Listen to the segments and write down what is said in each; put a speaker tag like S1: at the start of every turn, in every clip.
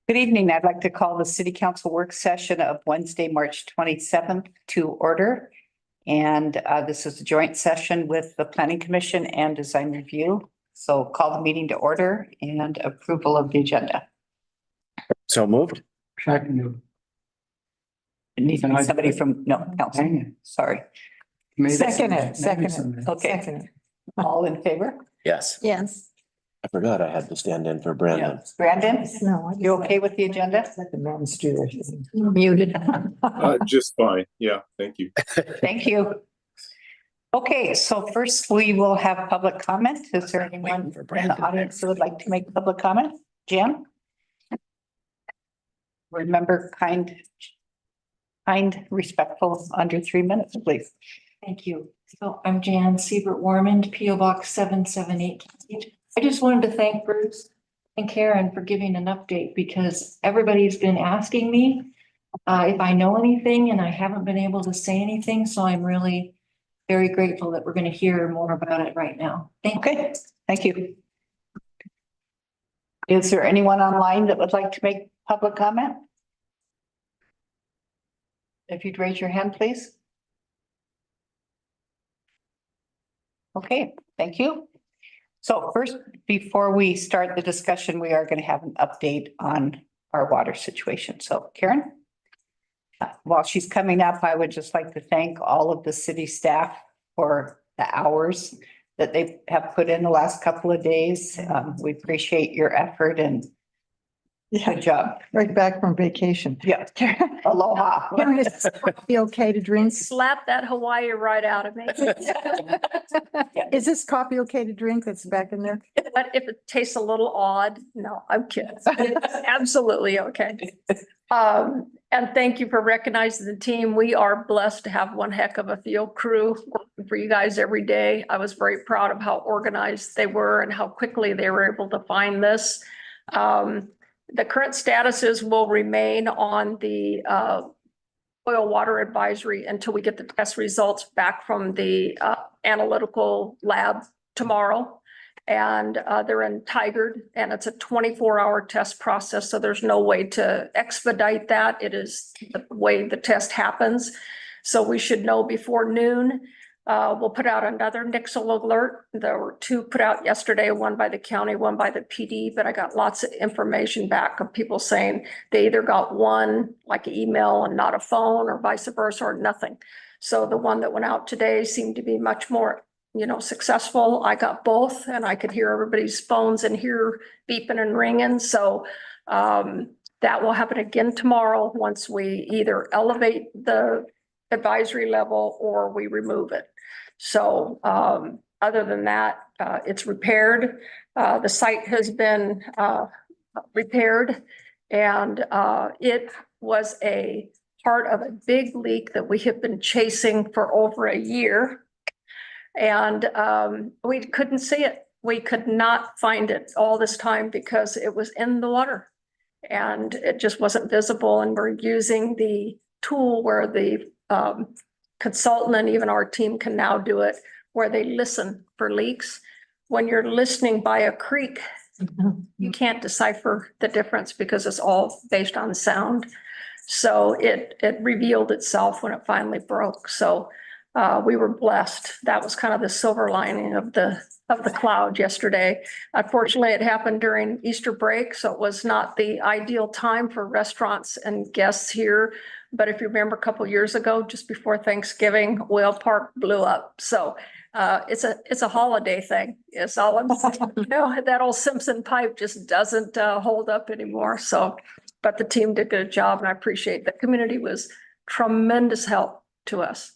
S1: Good evening. I'd like to call the City Council work session of Wednesday, March 27th to order. And this is a joint session with the Planning Commission and Design Review. So call the meeting to order and approval of the agenda.
S2: So moved.
S3: Second.
S1: It needs to be somebody from, no, council, sorry.
S3: Second.
S1: Okay. All in favor?
S2: Yes.
S4: Yes.
S2: I forgot I had to stand in for Brandon.
S1: Brandon,
S4: No.
S1: you okay with the agenda?
S4: Let the moms do their thing. Muted.
S5: Just fine. Yeah, thank you.
S1: Thank you. Okay, so first we will have public comment. Is there anyone
S2: For
S1: in
S2: Brandon.
S1: the audience who would like to make public comment? Jan? Remember, kind, respectful, under 3 minutes, please.
S6: Thank you. So I'm Jan Siebert Warmond, P O Box 778. I just wanted to thank Bruce and Karen for giving an update because everybody's been asking me if I know anything and I haven't been able to say anything. So I'm really very grateful that we're going to hear more about it right now. Thank you.
S1: Okay, thank you. Is there anyone online that would like to make public comment? If you'd raise your hand, please. Okay, thank you. So first, before we start the discussion, we are going to have an update on our water situation. So Karen? While she's coming up, I would just like to thank all of the city staff for the hours that they have put in the last couple of days. We appreciate your effort and good job.
S4: Right back from vacation.
S1: Yeah. Aloha.
S4: Karen, is coffee okay to drink?
S7: Slap that Hawaii right out of me.
S4: Is this coffee okay to drink that's back in there?
S7: But if it tastes a little odd, no, I'm kidding. It's absolutely okay. And thank you for recognizing the team. We are blessed to have one heck of a field crew working for you guys every day. I was very proud of how organized they were and how quickly they were able to find this. The current statuses will remain on the oil water advisory until we get the test results back from the analytical lab tomorrow. And they're in Tigard, and it's a 24-hour test process. So there's no way to expedite that. It is the way the test happens. So we should know before noon. We'll put out another Nixle alert. There were 2 put out yesterday, one by the county, one by the PD, but I got lots of information back of people saying they either got one, like an email and not a phone, or vice versa, or nothing. So the one that went out today seemed to be much more, successful. I got both, and I could hear everybody's phones in here beeping and ringing. So that will happen again tomorrow once we either elevate the advisory level or we remove it. So other than that, it's repaired. The site has been repaired, and it was a part of a big leak that we have been chasing for over a year. And we couldn't see it. We could not find it all this time because it was in the water and it just wasn't visible. And we're using the tool where the consultant and even our team can now do it, where they listen for leaks. When you're listening by a creek, you can't decipher the difference because it's all based on sound. So it revealed itself when it finally broke. So we were blessed. That was kind of the silver lining of the cloud yesterday. Unfortunately, it happened during Easter break, so it was not the ideal time for restaurants and guests here. But if you remember a couple of years ago, just before Thanksgiving, Whale Park blew up. So it's a holiday thing. It's all I'm saying. That old Simpson pipe just doesn't hold up anymore. So, but the team did a good job, and I appreciate the community was tremendous help to us.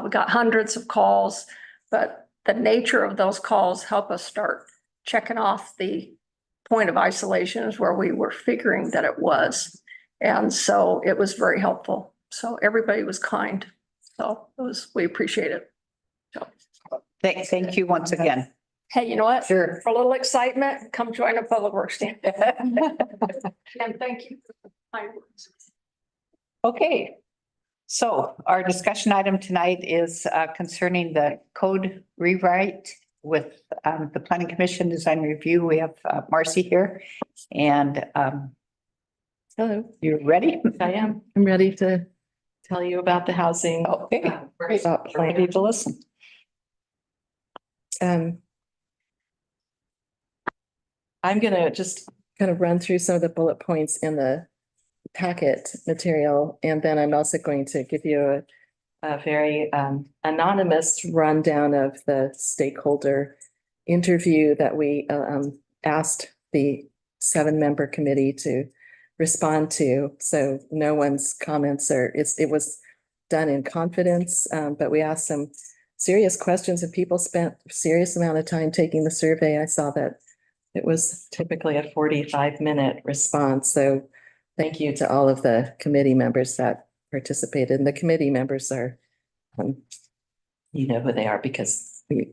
S7: We got hundreds of calls, but the nature of those calls help us start checking off the point of isolations where we were figuring that it was. And so it was very helpful. So everybody was kind. So we appreciate it. So
S1: Thank you once again.
S7: hey, you know what?
S1: Sure.
S7: For a little excitement, come join a public works team. And thank you for the kind words.
S1: Okay. So our discussion item tonight is concerning the code rewrite with the Planning Commission Design Review. We have Marcy here, and
S8: Hello,
S1: You ready?
S8: I am. I'm ready to tell you about the housing.
S1: Okay, great.
S8: workshop
S1: Ready
S8: plan.
S1: to listen.
S8: I'm gonna just kind of run through some of the bullet points in the packet material, and then I'm also going to give you a very anonymous rundown of the stakeholder interview that we asked the 7-member committee to respond to. So no one's comments are, it was done in confidence, but we asked some serious questions and people spent a serious amount of time taking the survey. I saw that it was typically a 45-minute response. So thank you to all of the committee members that participated. And the committee members are, you know who they are because we,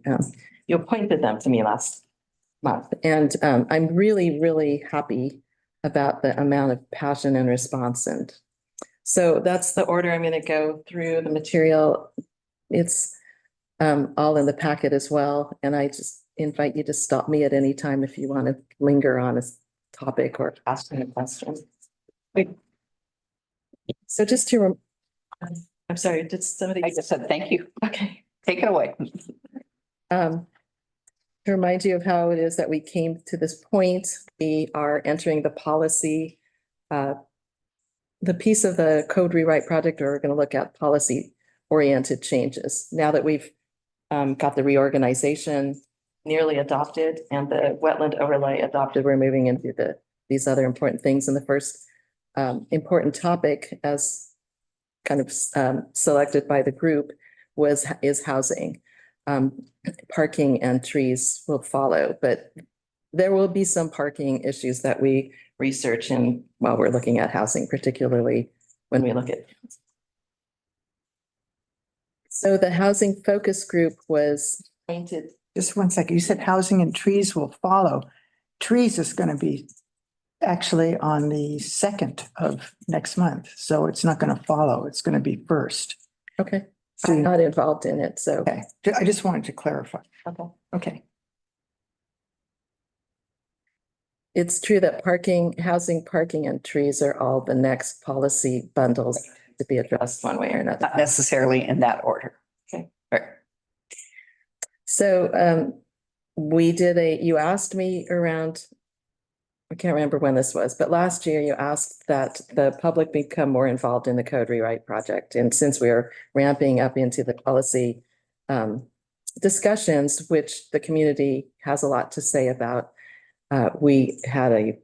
S8: you appointed them to me last month. And I'm really, really happy about the amount of passion and response. And so that's the order I'm going to go through the material. It's all in the packet as well. And I just invite you to stop me at any time if you want to linger on a topic or ask me a question.
S1: Wait.
S8: So just to, I'm sorry, did somebody?
S1: I just said thank you.
S8: Okay.
S1: Take it away.
S8: To remind you of how it is that we came to this point, we are entering the policy, the piece of the code rewrite project, or we're going to look at policy oriented changes. Now that we've got the reorganization nearly adopted and the wetland overlay adopted, we're moving into these other important things. And the first important topic, as kind of selected by the group, is housing. Parking and trees will follow, but there will be some parking issues that we research in while we're looking at housing, particularly when we look at. So the housing focus group was appointed.
S4: Just one second. You said housing and trees will follow. Trees is going to be actually on the 2nd of next month. So it's not going to follow. It's going to be first.
S8: Okay, I'm not involved in it, so.
S4: Okay. I just wanted to clarify.
S8: Okay.
S4: Okay.
S8: It's true that housing, parking and trees are all the next policy bundles to be addressed one way or another.
S1: Not necessarily in that order.
S8: Okay.
S1: Right.
S8: So you asked me around, I can't remember when this was, but last year you asked that the public become more involved in the code rewrite project. And since we are ramping up into the policy discussions, which the community has a lot to say about, we had a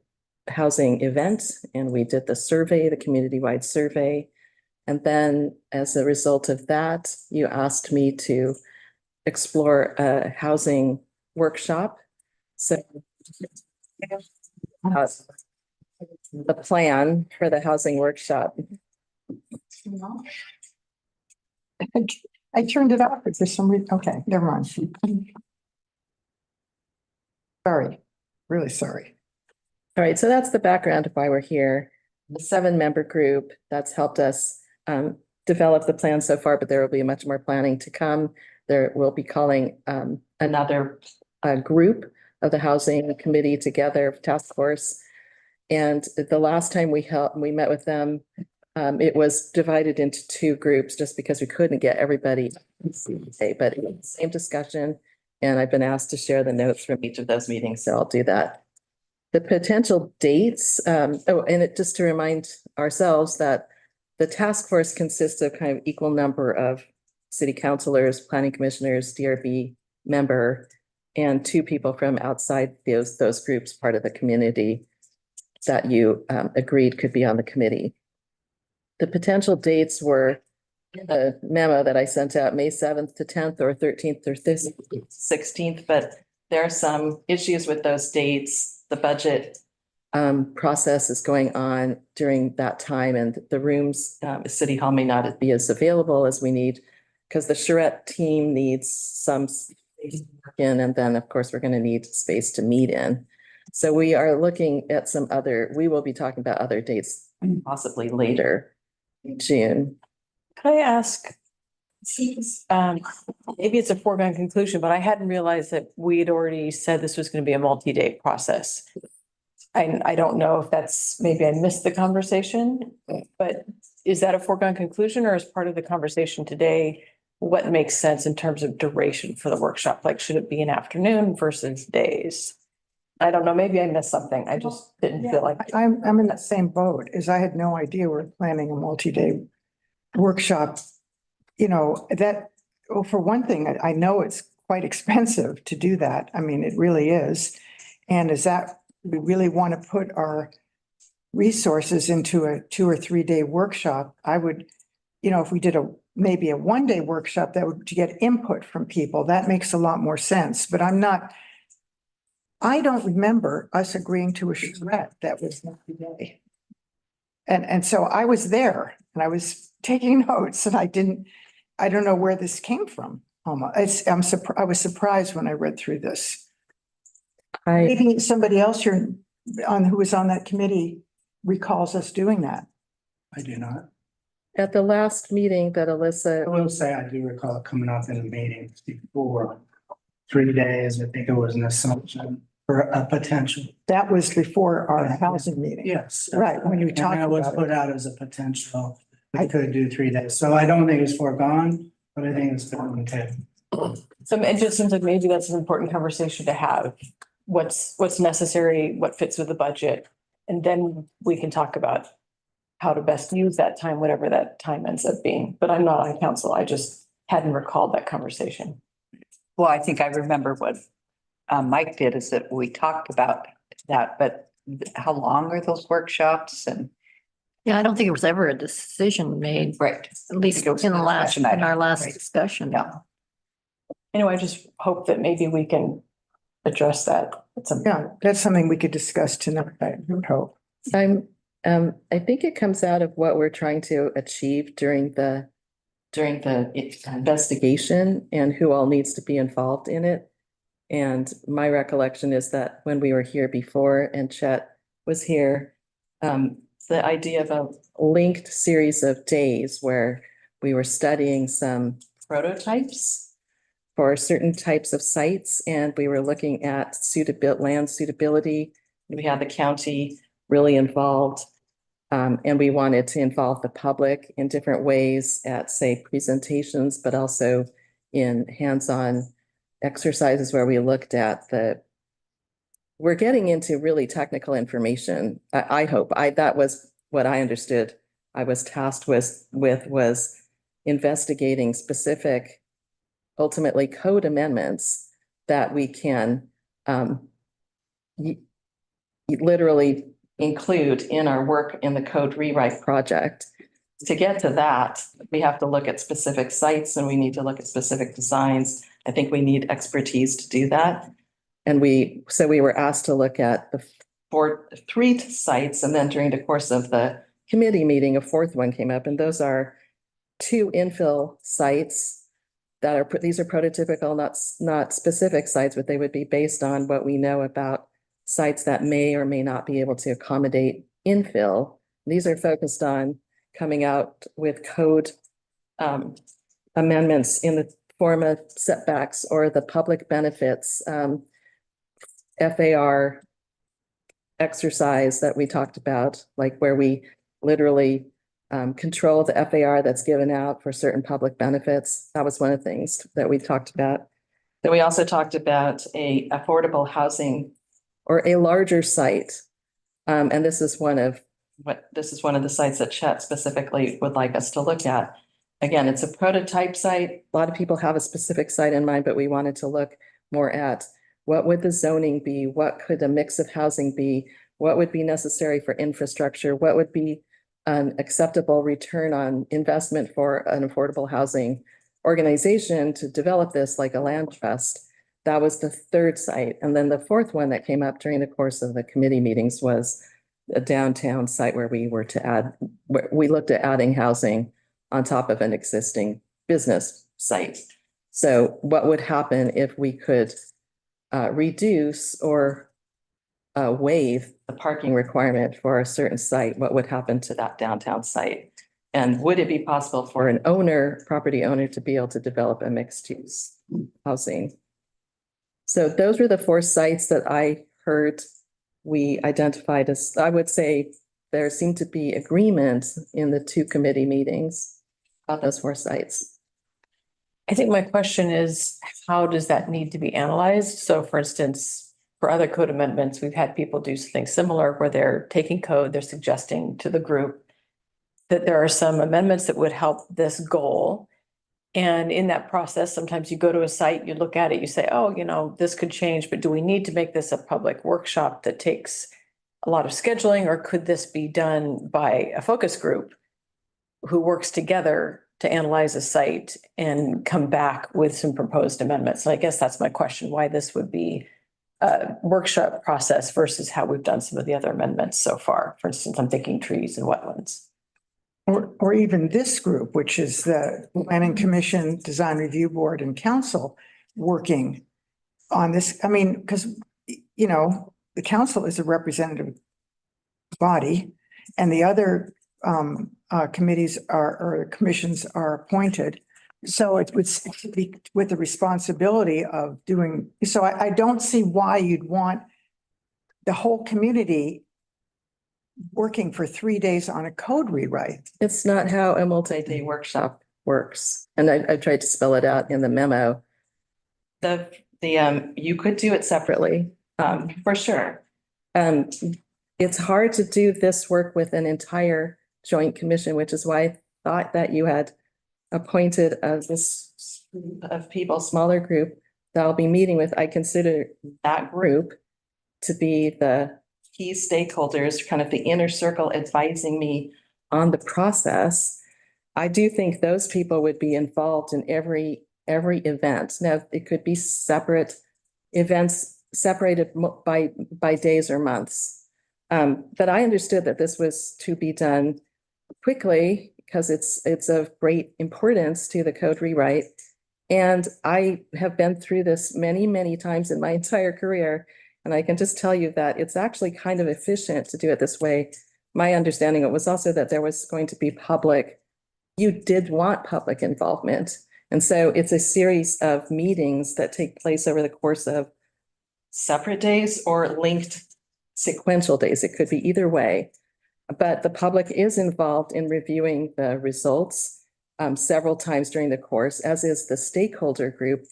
S8: housing event and we did the survey, the community-wide survey. And then as a result of that, you asked me to explore a housing workshop. So the plan for the housing workshop.
S4: I turned it off. Is there some reason? Okay, never mind. Sorry, really sorry.
S8: All right, so that's the background of why we're here. The 7-member group that's helped us develop the plan so far, but there will be much more planning to come. There will be calling another group of the housing committee together, task force. And the last time we met with them, it was divided into 2 groups just because we couldn't get everybody to say, but it was the same discussion. And I've been asked to share the notes from each of those meetings, so I'll do that. The potential dates, just to remind ourselves that the task force consists of kind of equal number of city councilors, planning commissioners, DRB member, and 2 people from outside those groups, part of the community that you agreed could be on the committee. The potential dates were a memo that I sent out May 7th to 10th or 13th or 16th, but there are some issues with those dates. The budget process is going on during that time, and the rooms, City Hall may not be as available as we need because the charrette team needs some space to work in, and then of course we're going to need space to meet in. So we are looking at we will be talking about other dates possibly later in June.
S9: Could I ask, maybe it's a foregone conclusion, but I hadn't realized that we'd already said this was going to be a multi-day process. I don't know if that's, maybe I missed the conversation, but is that a foregone conclusion or is part of the conversation today? What makes sense in terms of duration for the workshop? Like, should it be an afternoon versus days? I don't know, maybe I missed something. I just didn't feel like.
S4: I'm in that same boat, as I had no idea we're planning a multi-day workshop. You know, that, well, for one thing, I know it's quite expensive to do that. I mean, it really is. And is that, we really want to put our resources into a 2 or 3 day workshop? I would, you know, if we did maybe a 1 day workshop, that would, to get input from people, that makes a lot more sense, but I don't remember us agreeing to a charrette that was multi-day. And so I was there and I was taking notes and I don't know where this came from. I was surprised when I read through this. Maybe somebody else who was on that committee recalls us doing that.
S3: I do not.
S8: At the last meeting that
S3: I
S8: Alyssa,
S3: will say I do recall it coming up in the meeting before 3 days. I think it was an assumption for a potential.
S4: That was before our housing meeting.
S3: Yes.
S4: Right, when you
S3: And
S4: talked
S3: that was
S4: about it.
S3: put out as a potential. I could do 3 days. So I don't think it's foregone, but I think it's still on the table.
S9: So it just seems like maybe that's an important conversation to have. What's necessary, what fits with the budget, and then we can talk about how to best use that time, whatever that time ends up being. But I'm not on council. I just hadn't recalled that conversation.
S1: Well, I think I remember what Mike did is that we talked about that, but how long are those workshops and?
S10: Yeah, I don't think it was ever a decision made,
S1: Right.
S10: at least
S1: It was
S10: in
S1: a
S10: the last,
S1: discussion item.
S10: in our last
S1: Right.
S10: discussion.
S1: Yeah.
S9: Anyway, I just hope that maybe we can address that at some.
S4: Yeah, that's something we could discuss tonight, I would hope.
S8: I think it comes out of what we're trying to achieve during the investigation and who all needs to be involved in it. And my recollection is that when we were here before and Chet was here, the idea of a linked series of days where we were studying some prototypes for certain types of sites, and we were looking at land suitability. We had the county really involved. And we wanted to involve the public in different ways at, say, presentations, but also in hands-on exercises where we looked at we're getting into really technical information. I hope, that was what I understood. I was tasked with was investigating specific, ultimately code amendments that we can literally include in our work in the code rewrite project. To get to that, we have to look at specific sites and we need to look at specific designs. I think we need expertise to do that. And so we were asked to look at the 3 sites, and then during the course of the committee meeting, a 4th one came up, and those are 2 infill sites these are prototypical, not specific sites, but they would be based on what we know about sites that may or may not be able to accommodate infill. These are focused on coming out with code amendments in the form of setbacks or the public benefits FAR exercise that we talked about, like where we literally control the FAR that's given out for certain public benefits. That was one of the things that we talked about. Then we also talked about a affordable housing or a larger site. And this is one of the sites that Chet specifically would like us to look at. Again, it's a prototype site. A lot of people have a specific site in mind, but we wanted to look more at what would the zoning be? What could a mix of housing be? What would be necessary for infrastructure? What would be an acceptable return on investment for an affordable housing organization to develop this like a land trust? That was the 3rd site. And then the 4th one that came up during the course of the committee meetings was a downtown site where we looked at adding housing on top of an existing business site. So what would happen if we could reduce or waive the parking requirement for a certain site? What would happen to that downtown site? And would it be possible for an property owner to be able to develop a mixed use housing? So those were the 4 sites that I heard we identified as, I would say, there seemed to be agreement in the two committee meetings about those 4 sites.
S9: I think my question is, how does that need to be analyzed? So for instance, for other code amendments, we've had people do something similar where they're taking code, they're suggesting to the group that there are some amendments that would help this goal. And in that process, sometimes you go to a site, you look at it, you say, oh, you know, this could change, but do we need to make this a public workshop that takes a lot of scheduling, or could this be done by a focus group who works together to analyze a site and come back with some proposed amendments? So I guess that's my question, why this would be a workshop process versus how we've done some of the other amendments so far. For instance, I'm thinking trees and wetlands.
S4: Or even this group, which is the Planning Commission, Design Review Board and Council working on this. I mean, because, you know, the council is a representative body and the other committees or commissions are appointed. So it would be with the responsibility of doing, so I don't see why you'd want the whole community working for 3 days on a code rewrite.
S8: It's not how a multi-day workshop works. And I tried to spell it out in the memo. You could do it separately, for sure. It's hard to do this work with an entire joint commission, which is why I thought that you had appointed this group of people, smaller group that I'll be meeting with. I consider that group to be the key stakeholders, kind of the inner circle advising me on the process. I do think those people would be involved in every event. Now, it could be separate events, separated by days or months. But I understood that this was to be done quickly because it's of great importance to the code rewrite. And I have been through this many, many times in my entire career. And I can just tell you that it's actually kind of efficient to do it this way. My understanding was also that there was going to be you did want public involvement. And so it's a series of meetings that take place over the course of separate days or linked sequential days. It could be either way. But the public is involved in reviewing the results several times during the course, as is the stakeholder group,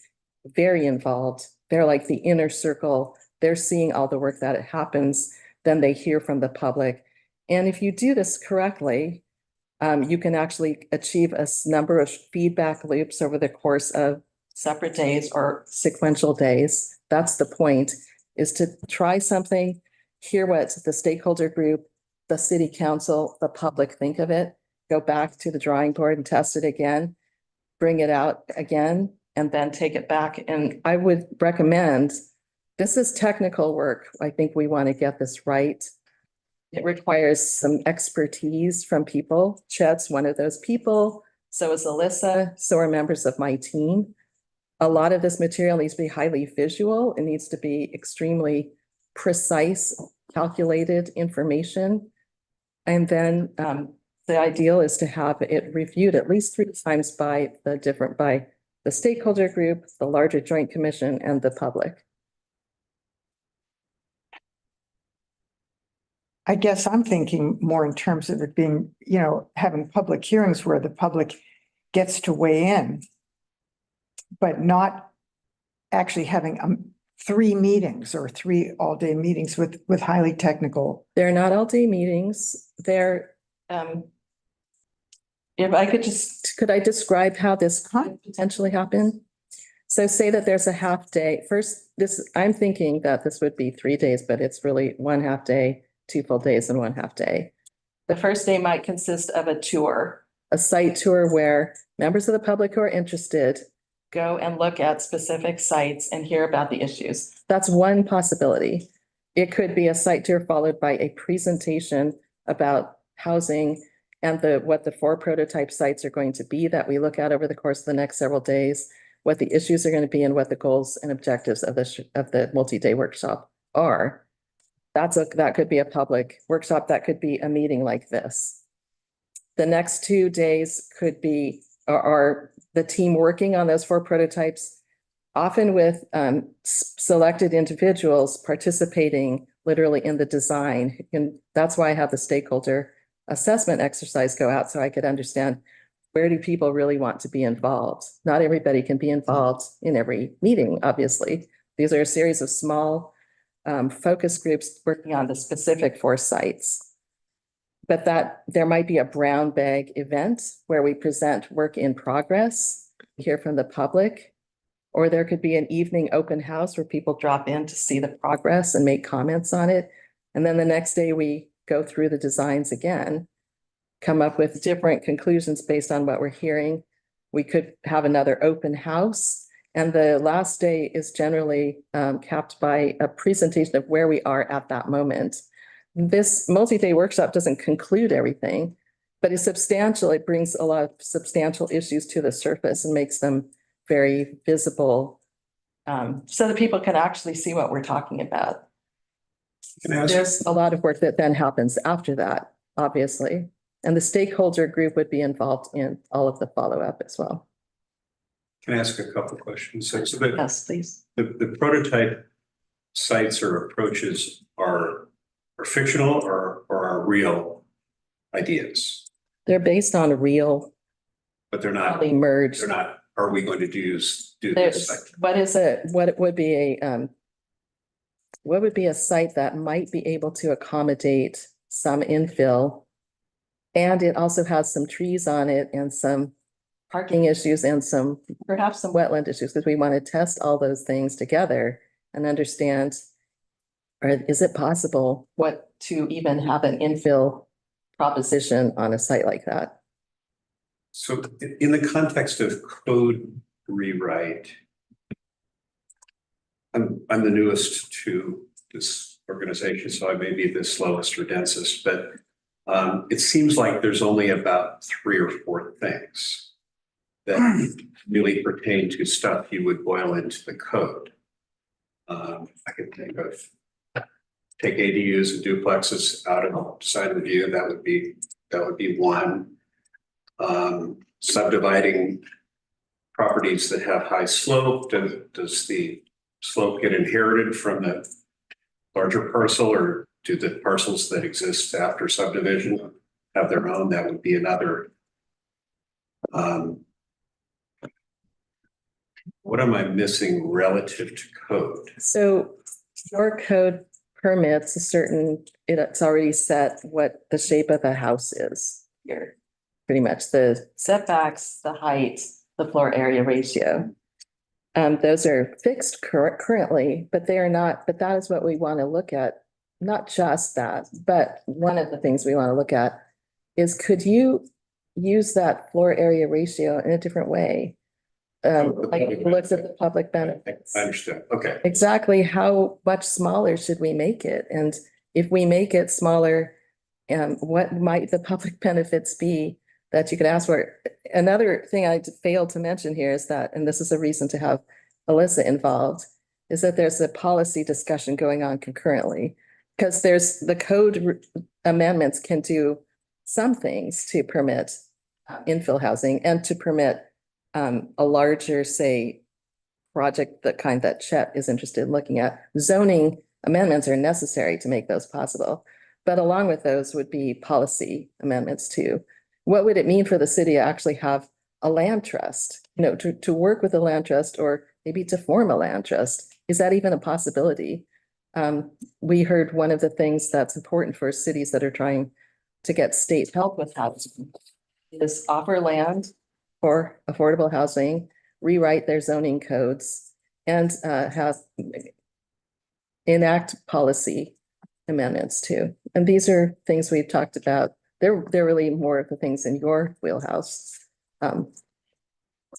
S8: very involved. They're like the inner circle. They're seeing all the work that it happens. Then they hear from the public. And if you do this correctly, you can actually achieve a number of feedback loops over the course of separate days or sequential days. That's the point, is to try something, hear what the stakeholder group, the city council, the public think of it, go back to the drawing board and test it again, bring it out again, and then take it back. And I would recommend, this is technical work. I think we want to get this right. It requires some expertise from people. Chet's one of those people. So is Alyssa. So are members of my team. A lot of this material needs to be highly visual. It needs to be extremely precise, calculated information. And then the ideal is to have it reviewed at least 3 times by the stakeholder group, the larger joint commission, and the public.
S4: I guess I'm thinking more in terms of it being, you know, having public hearings where the public gets to weigh in, but not actually having 3 meetings or 3 all-day meetings with highly technical.
S8: They're not all-day meetings. They're, if I could I describe how this could potentially happen? So say that there's a half day. First, I'm thinking that this would be 3 days, but it's really 1 half day, 2 full days and 1 half day. The first day might consist of a tour, a site tour where members of the public who are interested go and look at specific sites and hear about the issues. That's one possibility. It could be a site tour followed by a presentation about housing and what the 4 prototype sites are going to be that we look at over the course of the next several days, what the issues are going to be and what the goals and objectives of the multi-day workshop are. That could be a public workshop. That could be a meeting like this. The next 2 days could be are the team working on those 4 prototypes, often with selected individuals participating literally in the design. And that's why I have the stakeholder assessment exercise go out, so I could understand where do people really want to be involved? Not everybody can be involved in every meeting, obviously. These are a series of small focus groups working on the specific 4 sites. But that there might be a brown bag event where we present work in progress, hear from the public, or there could be an evening open house where people drop in to see the progress and make comments on it. And then the next day we go through the designs again, come up with different conclusions based on what we're hearing. We could have another open house. And the last day is generally capped by a presentation of where we are at that moment. This multi-day workshop doesn't conclude everything, but it's substantial. It brings a lot of substantial issues to the surface and makes them very visible, so that people can actually see what we're talking about. There's a lot of work that then happens after that, obviously. And the stakeholder group would be involved in all of the follow-up as well.
S11: Can I ask a couple of questions? So
S8: Yes, please.
S11: the prototype sites or approaches are fictional or are real ideas,
S8: They're based on real,
S11: but they're not,
S8: probably merged.
S11: they're not, are we going to do this?
S8: There's,
S11: Like,
S8: what would be a site that might be able to accommodate some infill? And it also has some trees on it and some parking issues and perhaps some wetland issues, because we want to test all those things together and understand, or is it possible to even have an infill proposition on a site like that?
S11: so in the context of code rewrite, I'm the newest to this organization, so I may be the slowest or densest, but it seems like there's only about 3 or 4 things that really pertain to stuff you would boil into the code. I can think of take ADUs and duplexes out of design review. That would be one. Subdividing properties that have high slope. Does the slope get inherited from the larger parcel, or do the parcels that exist after subdivision have their own? That would be another. What am I missing relative to code?
S8: So your code permits it's already set what the shape of a house is here. Pretty much the setbacks, the height, the floor area ratio. Those are fixed currently, but they are not, but that is what we want to look at. Not just that, but one of the things we want to look at is, could you use that floor area ratio in a different way? Like you looked at the public benefits.
S11: I understand. Okay.
S8: Exactly how much smaller should we make it? And if we make it smaller, what might the public benefits be that you could ask for? Another thing I failed to mention here is that, and this is a reason to have Alyssa involved, is that there's a policy discussion going on concurrently. Because there's the code amendments can do some things to permit infill housing and to permit a larger, say, project, the kind that Chet is interested in looking at. Zoning amendments are necessary to make those possible. But along with those would be policy amendments too. What would it mean for the city to actually have a land trust? You know, to work with a land trust, or maybe to form a land trust? Is that even a possibility? We heard one of the things that's important for cities that are trying to get state help with housing is offer land for affordable housing, rewrite their zoning codes, and enact policy amendments too. And these are things we've talked about. They're really more of the things in your wheelhouse. So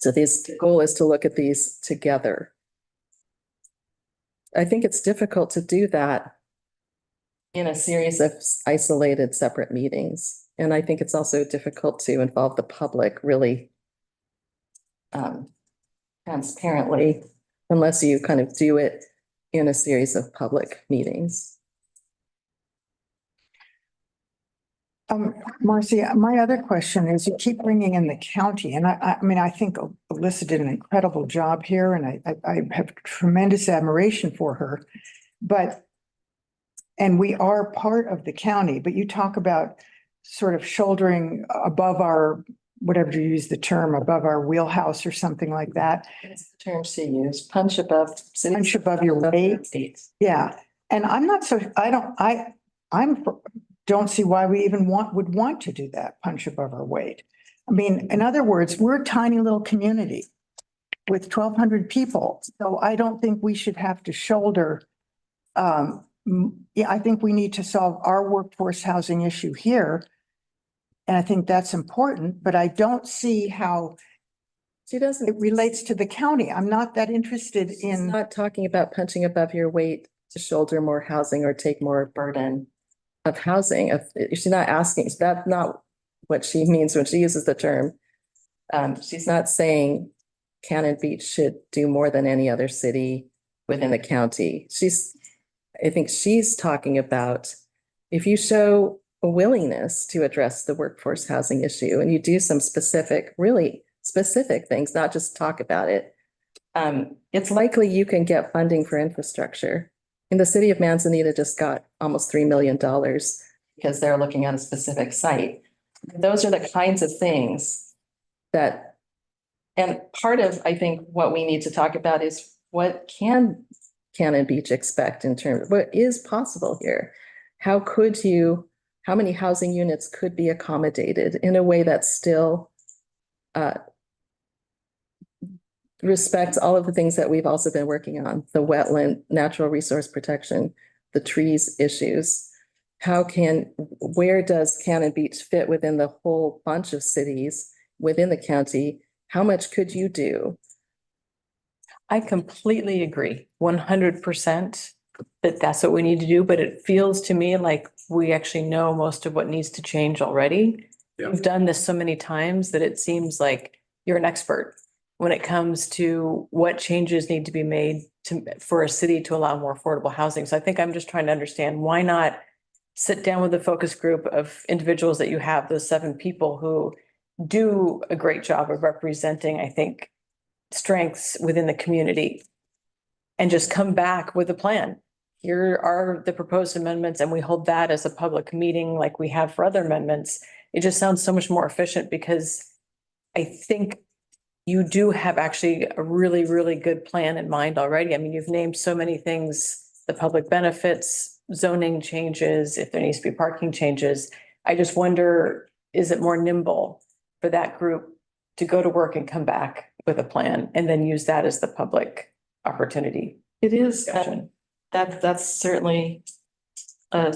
S8: the goal is to look at these together. I think it's difficult to do that in a series of isolated separate meetings. And I think it's also difficult to involve the public really transparently, unless you kind of do it in a series of public meetings.
S4: Marcy, my other question is, you keep bringing in the county, and I mean, I think Alyssa did an incredible job here, and I have tremendous admiration for her. But And we are part of the county, but you talk about sort of shouldering above our, whatever you use the term, above our wheelhouse or something like that.
S8: It's the term she used, punch above.
S4: Punch above your weight. Yeah, and I'm not so, don't see why we even would want to do that, punch above our weight. I mean, in other words, we're a tiny little community with 1,200 people. So I don't think we should have to shoulder. Yeah, I think we need to solve our workforce housing issue here. And I think that's important, but I don't see how
S8: She doesn't.
S4: it relates to the county. I'm not that interested
S8: She's
S4: in.
S8: not talking about punching above your weight to shoulder more housing or take more burden of housing. She's not asking, that's not what she means when she uses the term. She's not saying Cannon Beach should do more than any other city within the county. I think she's talking about if you show a willingness to address the workforce housing issue and you do some specific, really specific things, not just talk about it, it's likely you can get funding for infrastructure. And the city of Manzanita just got almost $3 million because they're looking at a specific site. Those are the kinds of things that, and part of, I think, what we need to talk about is what can Cannon Beach expect in terms of what is possible here? How many housing units could be accommodated in a way that still respects all of the things that we've also been working on, the wetland, natural resource protection, the trees issues. Where does Cannon Beach fit within the whole bunch of cities within the county? How much could you do?
S9: I completely agree, 100% that that's what we need to do, but it feels to me like we actually know most of what needs to change already.
S11: Yeah.
S9: You've done this so many times that it seems like you're an expert when it comes to what changes need to be made for a city to allow more affordable housing. So I think I'm just trying to understand, why not sit down with a focus group of individuals that you have, those 7 people who do a great job of representing, I think, strengths within the community, and just come back with a plan. Here are the proposed amendments, and we hold that as a public meeting like we have for other amendments. It just sounds so much more efficient, because I think you do have actually a really, really good plan in mind already. I mean, you've named so many things, the public benefits, zoning changes, if there needs to be parking changes. I just wonder, is it more nimble for that group to go to work and come back with a plan and then use that as the public opportunity?
S8: It is,
S9: Discussion.
S8: that's certainly, I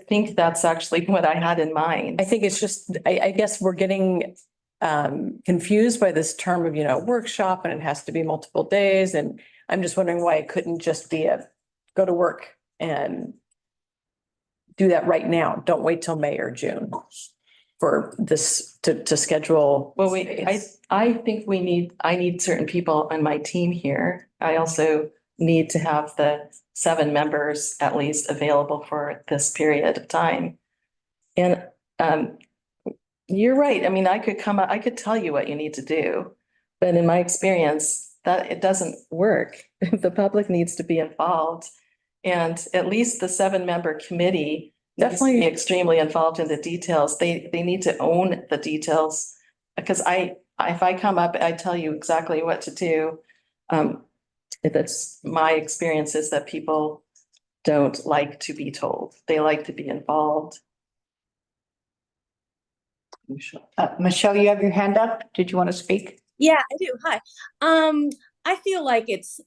S8: think that's actually what I had in mind.
S9: I think it's just, I guess we're getting confused by this term of, workshop, and it has to be multiple days. And I'm just wondering why it couldn't just be go to work and do that right now. Don't wait till May or June for this to schedule.
S8: Well, I think I need certain people on my team here. I also need to have the 7 members at least available for this period of time. And you're right. I mean, I could tell you what you need to do, but in my experience, that it doesn't work. The public needs to be involved, and at least the 7-member committee definitely be extremely involved in the details. They need to own the details, because if I come up, I tell you exactly what to do. That's my experience, is that people don't like to be told. They like to be involved.
S1: Michelle, you have your hand up. Did you want to speak?
S12: Yeah, I do. Hi. I feel like it's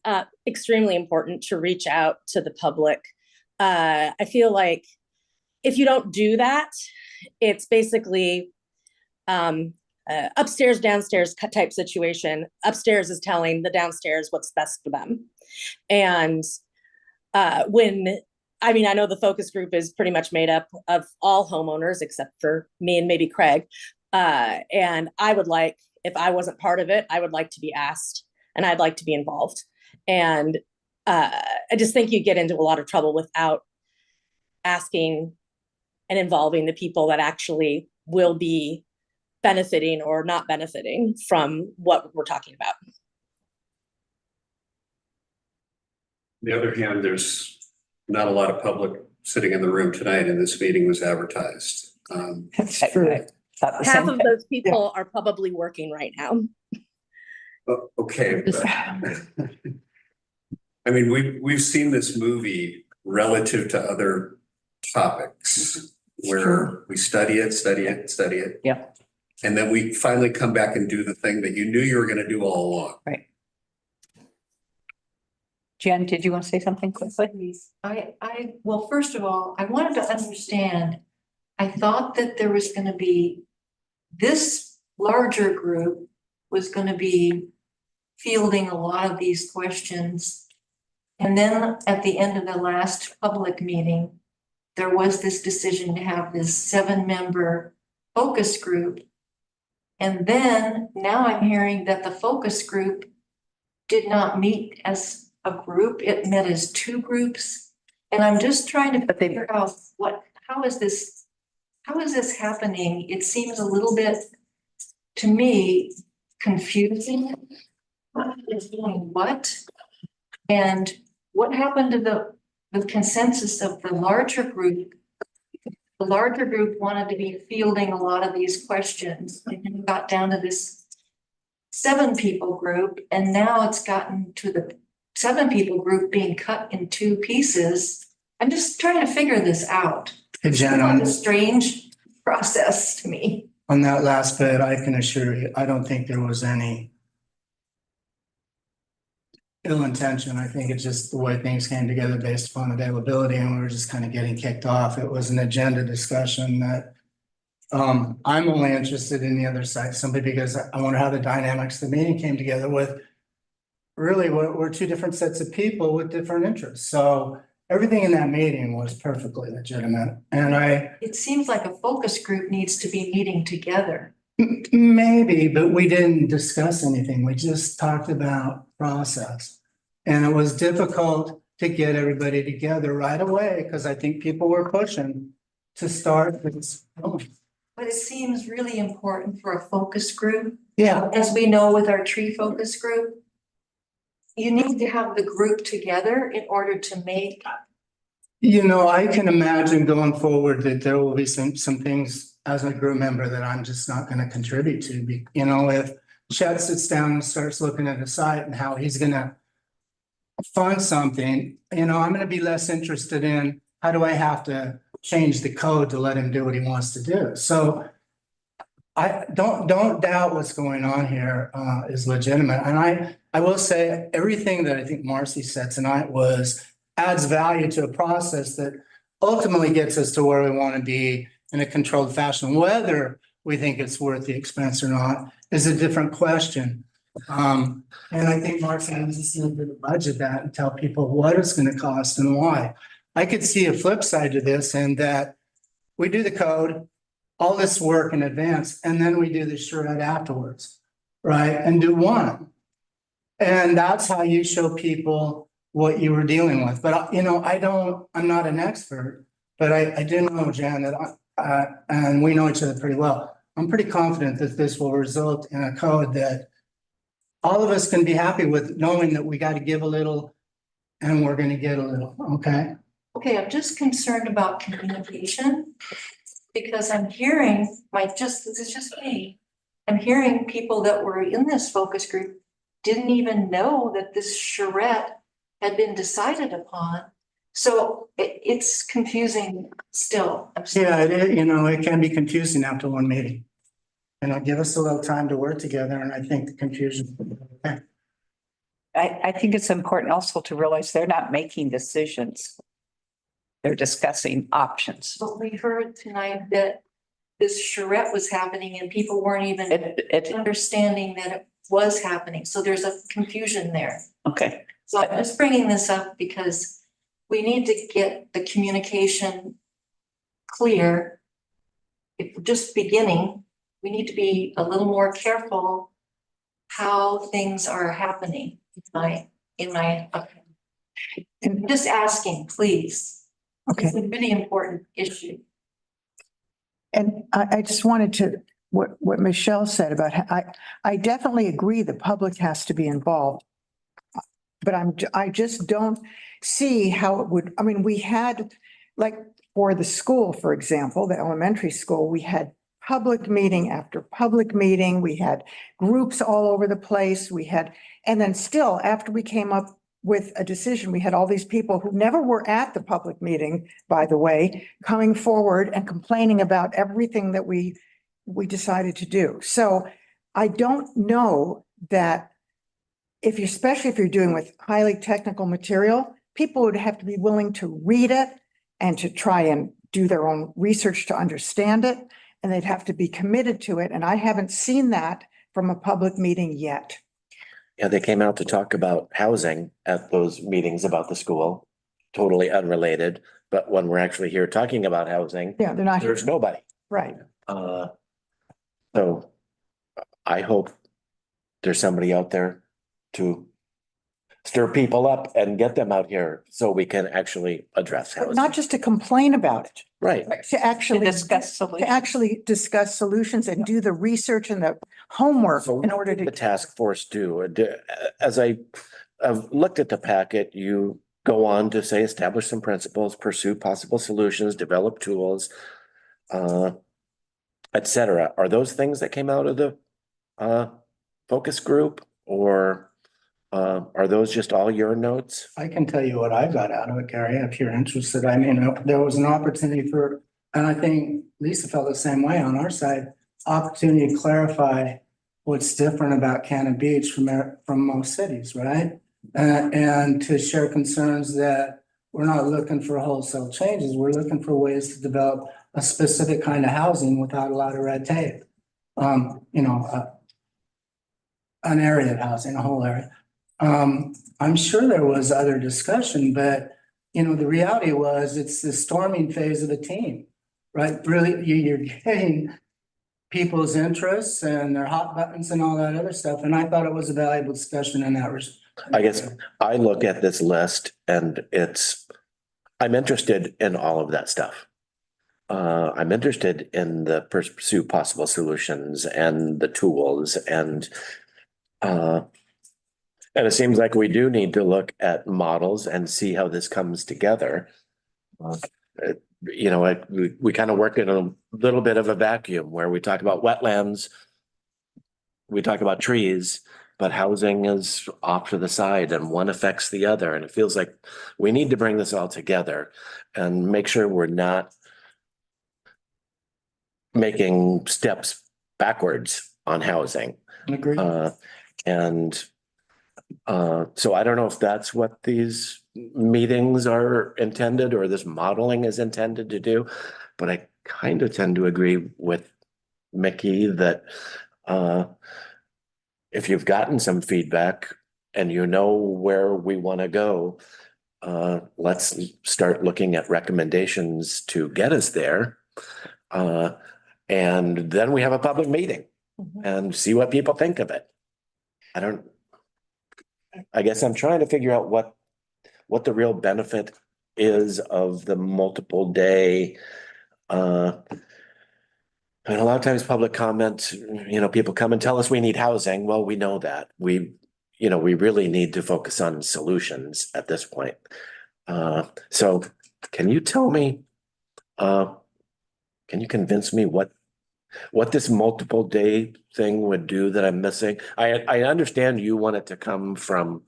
S12: extremely important to reach out to the public. I feel like if you don't do that, it's basically upstairs, downstairs type situation. Upstairs is telling the downstairs what's best for them. And I know the focus group is pretty much made up of all homeowners except for me and maybe Craig. And I would like, if I wasn't part of it, I would like to be asked, and I'd like to be involved. And I just think you get into a lot of trouble without asking and involving the people that actually will be benefiting or not benefiting from what we're talking about.
S11: the other hand, there's not a lot of public sitting in the room tonight and this meeting was advertised.
S4: That's true.
S1: Thought the
S12: Half
S1: same
S12: of
S1: thing.
S12: those people are probably working right now.
S11: Okay. but- I mean, we've seen this movie relative to other topics where we study it.
S1: Yeah.
S11: And then we finally come back and do the thing that you knew you were going to do all along.
S1: Right. Jen, did you want to say something quickly?
S6: Please. Well, first of all, I wanted to understand, I thought that there was gonna be, this larger group was gonna be fielding a lot of these questions. And then at the end of the last public meeting, there was this decision to have this 7-member focus group. And then now I'm hearing that the focus group did not meet as a group, it met as 2 groups. And I'm just trying to figure out how is this happening? It seems a little bit, to me, confusing. What is doing what? And what happened to the consensus of the larger group? The larger group wanted to be fielding a lot of these questions and then got down to this 7-people group. And now it's gotten to the 7-people group being cut in 2 pieces. I'm just trying to figure this out.
S3: Hey, Jen,
S6: It's a strange process to me.
S3: on that last bit, I can assure you, I don't think there was any ill intention. I think it's just the way things came together based upon availability and we were just kind of getting kicked off. It was an agenda discussion that I'm only interested in the other side simply because I wonder how the dynamics of the meeting came together with really we're 2 different sets of people with different interests. So everything in that meeting was perfectly legitimate. And
S6: It seems like a focus group needs to be meeting together.
S3: maybe, but we didn't discuss anything. We just talked about process. And it was difficult to get everybody together right away because I think people were pushing to start this.
S6: But it seems really important for a focus group.
S3: Yeah,
S6: As we know with our tree focus group, you need to have the group together in order to make.
S3: I can imagine going forward that there will be some things as a group member that I'm just not going to contribute to. If Chet sits down and starts looking at a site and how he's going to fund something, I'm going to be less interested in how do I have to change the code to let him do what he wants to do. So I don't doubt what's going on here is legitimate. And I will say everything that I think Marcy said tonight adds value to a process that ultimately gets us to where we want to be in a controlled fashion. Whether we think it's worth the expense or not is a different question. And I think Marcy just needs to budget that and tell people what it's going to cost and why. I could see a flip side to this and that we do the code, all this work in advance, and then we do the charrette afterwards, right? And do one. And that's how you show people what you were dealing with. But, I'm not an expert, but I do know, Jan, that and we know each other pretty well. I'm pretty confident that this will result in a code that all of us can be happy with, knowing that we got to give a little and we're going to get a little, okay?
S6: Okay, I'm just concerned about communication. Because I'm hearing, this is just me. I'm hearing people that were in this focus group didn't even know that this charrette had been decided upon. So it's confusing still.
S3: Yeah, it can be confusing after one meeting. Give us a little time to work together and I think the confusion. Okay.
S1: I think it's important also to realize they're not making decisions. They're discussing options.
S6: But we heard tonight that this charrette was happening and people weren't even understanding that it was happening. So there's a confusion there.
S1: Okay.
S6: So I'm just bringing this up because we need to get the communication clear. If we're just beginning, we need to be a little more careful how things are happening in my opinion. I'm just asking, please.
S4: Okay.
S6: It's a really important issue.
S4: And I just wanted to, what Michelle said about, I definitely agree the public has to be involved. But I just don't see how it would, I mean, we had, like, for the school, for example, the elementary school, we had public meeting after public meeting, we had groups all over the place, and then still, after we came up with a decision, we had all these people who never were at the public meeting, by the way, coming forward and complaining about everything that we decided to do. So I don't know that especially if you're doing with highly technical material, people would have to be willing to read it and to try and do their own research to understand it. And they'd have to be committed to it. And I haven't seen that from a public meeting yet.
S2: Yeah, they came out to talk about housing at those meetings about the school, totally unrelated. But when we're actually here talking about housing,
S4: Yeah, they're not,
S2: there's nobody.
S4: right.
S2: So I hope there's somebody out there to stir people up and get them out here so we can actually address
S4: But
S2: housing.
S4: not just to complain about it,
S2: Right.
S4: to actually
S1: discuss
S4: solutions and do the research and the homework
S2: So
S4: in order
S2: the
S4: to.
S2: task force do, as I've looked at the packet, you go on to say, establish some principles, pursue possible solutions, develop tools, et cetera. Are those things that came out of the focus group, or are those just all your notes?
S3: I can tell you what I got out of it, Gary, if you're interested. I mean, there was an opportunity for, and I think Lisa felt the same way on our side, opportunity to clarify what's different about Cannon Beach from most cities, right? And to share concerns that we're not looking for wholesale changes. We're looking for ways to develop a specific kind of housing without a lot of red tape. An area of housing, a whole area. I'm sure there was other discussion, but the reality was it's the storming phase of the team, right? Really, you're getting people's interests and their hot buttons and all that other stuff. And I thought it was a valuable discussion in that respect.
S2: I guess I look at this list and I'm interested in all of that stuff. I'm interested in the pursue possible solutions and the tools and it seems like we do need to look at models and see how this comes together. We kind of work in a little bit of a vacuum where we talk about wetlands, we talk about trees, but housing is off to the side and one affects the other. And it feels like we need to bring this all together and make sure we're not making steps backwards on housing.
S3: Agreed.
S2: So I don't know if that's what these meetings are intended or this modeling is intended to do, but I kind of tend to agree with Mickey that if you've gotten some feedback and you know where we want to go, let's start looking at recommendations to get us there. And then we have a public meeting and see what people think of it. I guess I'm trying to figure out what the real benefit is of the multiple day. And a lot of times public comment, people come and tell us we need housing. Well, we know that. We really need to focus on solutions at this point. So can you tell me, can you convince me what this multiple day thing would do that I'm missing? I understand you want it to come from,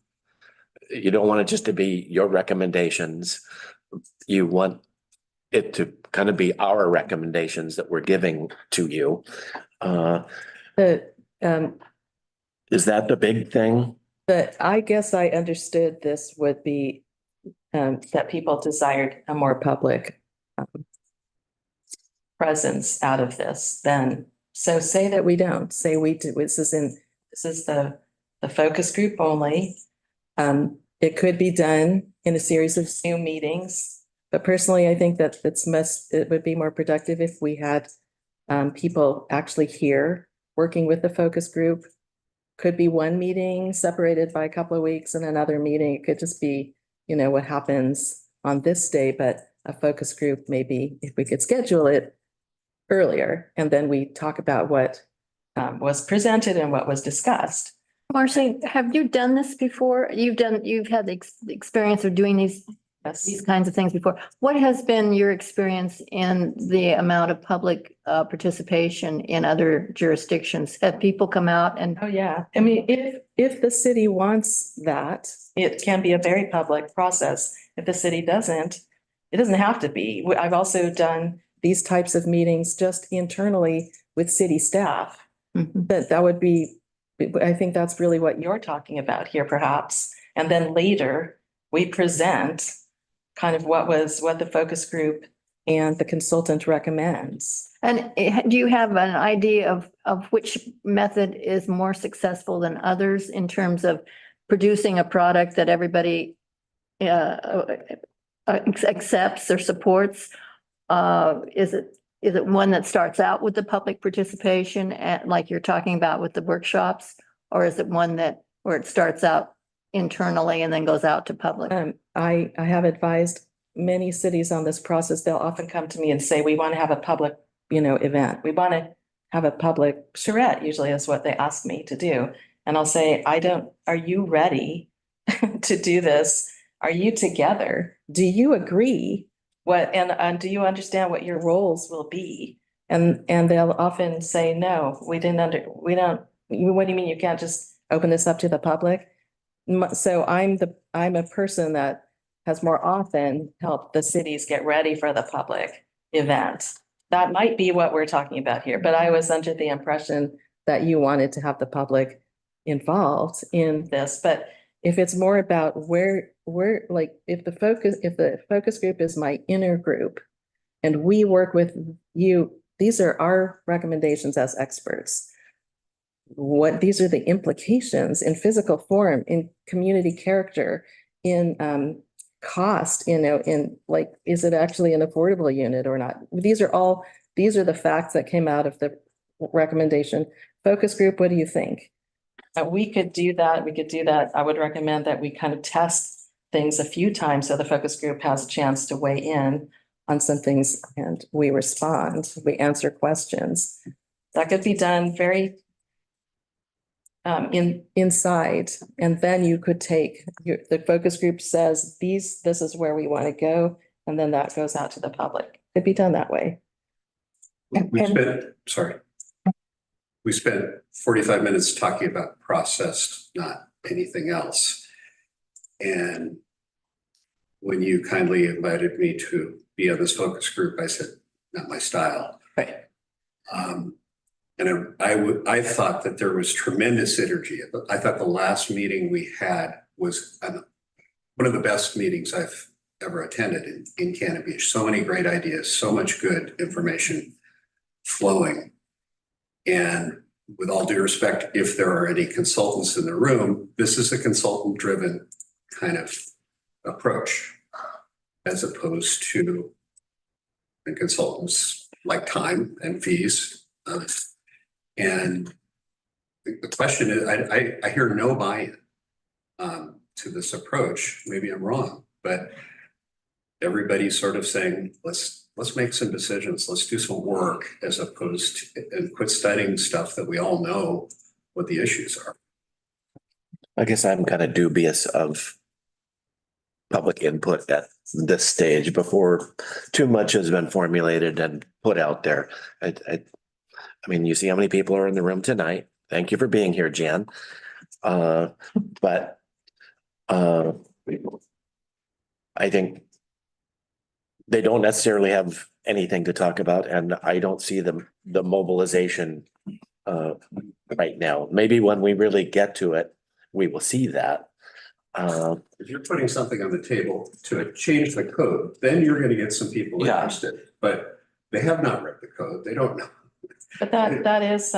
S2: you don't want it just to be your recommendations. You want it to kind of be our recommendations that we're giving to you. Is that the big thing?
S8: But I guess I understood this would be that people desired a more public presence out of this then. So say that we don't, say we do, this is the focus group only. It could be done in a series of Zoom meetings, but personally, I think that it would be more productive if we had people actually here working with the focus group. Could be one meeting separated by a couple of weeks and another meeting. It could just be, what happens on this day, but a focus group, maybe if we could schedule it earlier, and then we talk about what was presented and what was discussed.
S10: Marcy, have you done this before? You've had the experience of doing these
S8: Yes.
S10: kinds of things before. What has been your experience in the amount of public participation in other jurisdictions? Have people come out and,
S8: Oh, yeah. I mean, if the city wants that, it can be a very public process. If the city doesn't, it doesn't have to be. I've also done these types of meetings just internally with city staff.
S10: Mhm.
S8: That would be, I think that's really what you're talking about here, perhaps. And then later, we present kind of what the focus group and the consultant recommends.
S10: and do you have an idea of which method is more successful than others in terms of producing a product that everybody accepts or supports? Is it one that starts out with the public participation and like you're talking about with the workshops? Or is it one where it starts out internally and then goes out to public?
S8: I have advised many cities on this process. They'll often come to me and say, we want to have a public, event. We want to have a public charrette, usually is what they ask me to do. And I'll say, are you ready to do this? Are you together? Do you agree? And do you understand what your roles will be? And they'll often say, no, what do you mean you can't just open this up to the public? So I'm a person that has more often helped the cities get ready for the public event. That might be what we're talking about here, but I was under the impression that you wanted to have the public involved in this. But if it's more about where like if the focus group is my inner group and we work with you, these are our recommendations as experts. These are the implications in physical form, in community character, in cost, in like, is it actually an affordable unit or not? These are the facts that came out of the recommendation. Focus group, what do you think? We could do that. I would recommend that we kind of test things a few times so the focus group has a chance to weigh in on some things and we respond, we answer questions. That could be done very inside, and then you could take the focus group says this is where we want to go, and then that goes out to the public. It'd be done that way.
S11: We spent 45 minutes talking about process, not anything else. And when you kindly invited me to be on this focus group, I said, not my style.
S1: Right.
S11: And I thought that there was tremendous energy. I thought the last meeting we had was one of the best meetings I've ever attended in Cannon Beach. So many great ideas, so much good information flowing. And with all due respect, if there are any consultants in the room, this is a consultant-driven kind of approach, as opposed to and consultants like time and fees. And the question is, I hear no buy-in to this approach. Maybe I'm wrong, but everybody's sort of saying, let's make some decisions. Let's do some work as opposed to and quit studying stuff that we all know what the issues are.
S2: I guess I'm kind of dubious of public input at this stage before too much has been formulated and put out there. I mean, you see how many people are in the room tonight. Thank you for being here, Jan. But I think they don't necessarily have anything to talk about, and I don't see the mobilization right now. Maybe when we really get to it, we will see that.
S11: If you're putting something on the table to change the code, then you're going to get some people interested, but they have not read the code. They don't know.
S8: But that is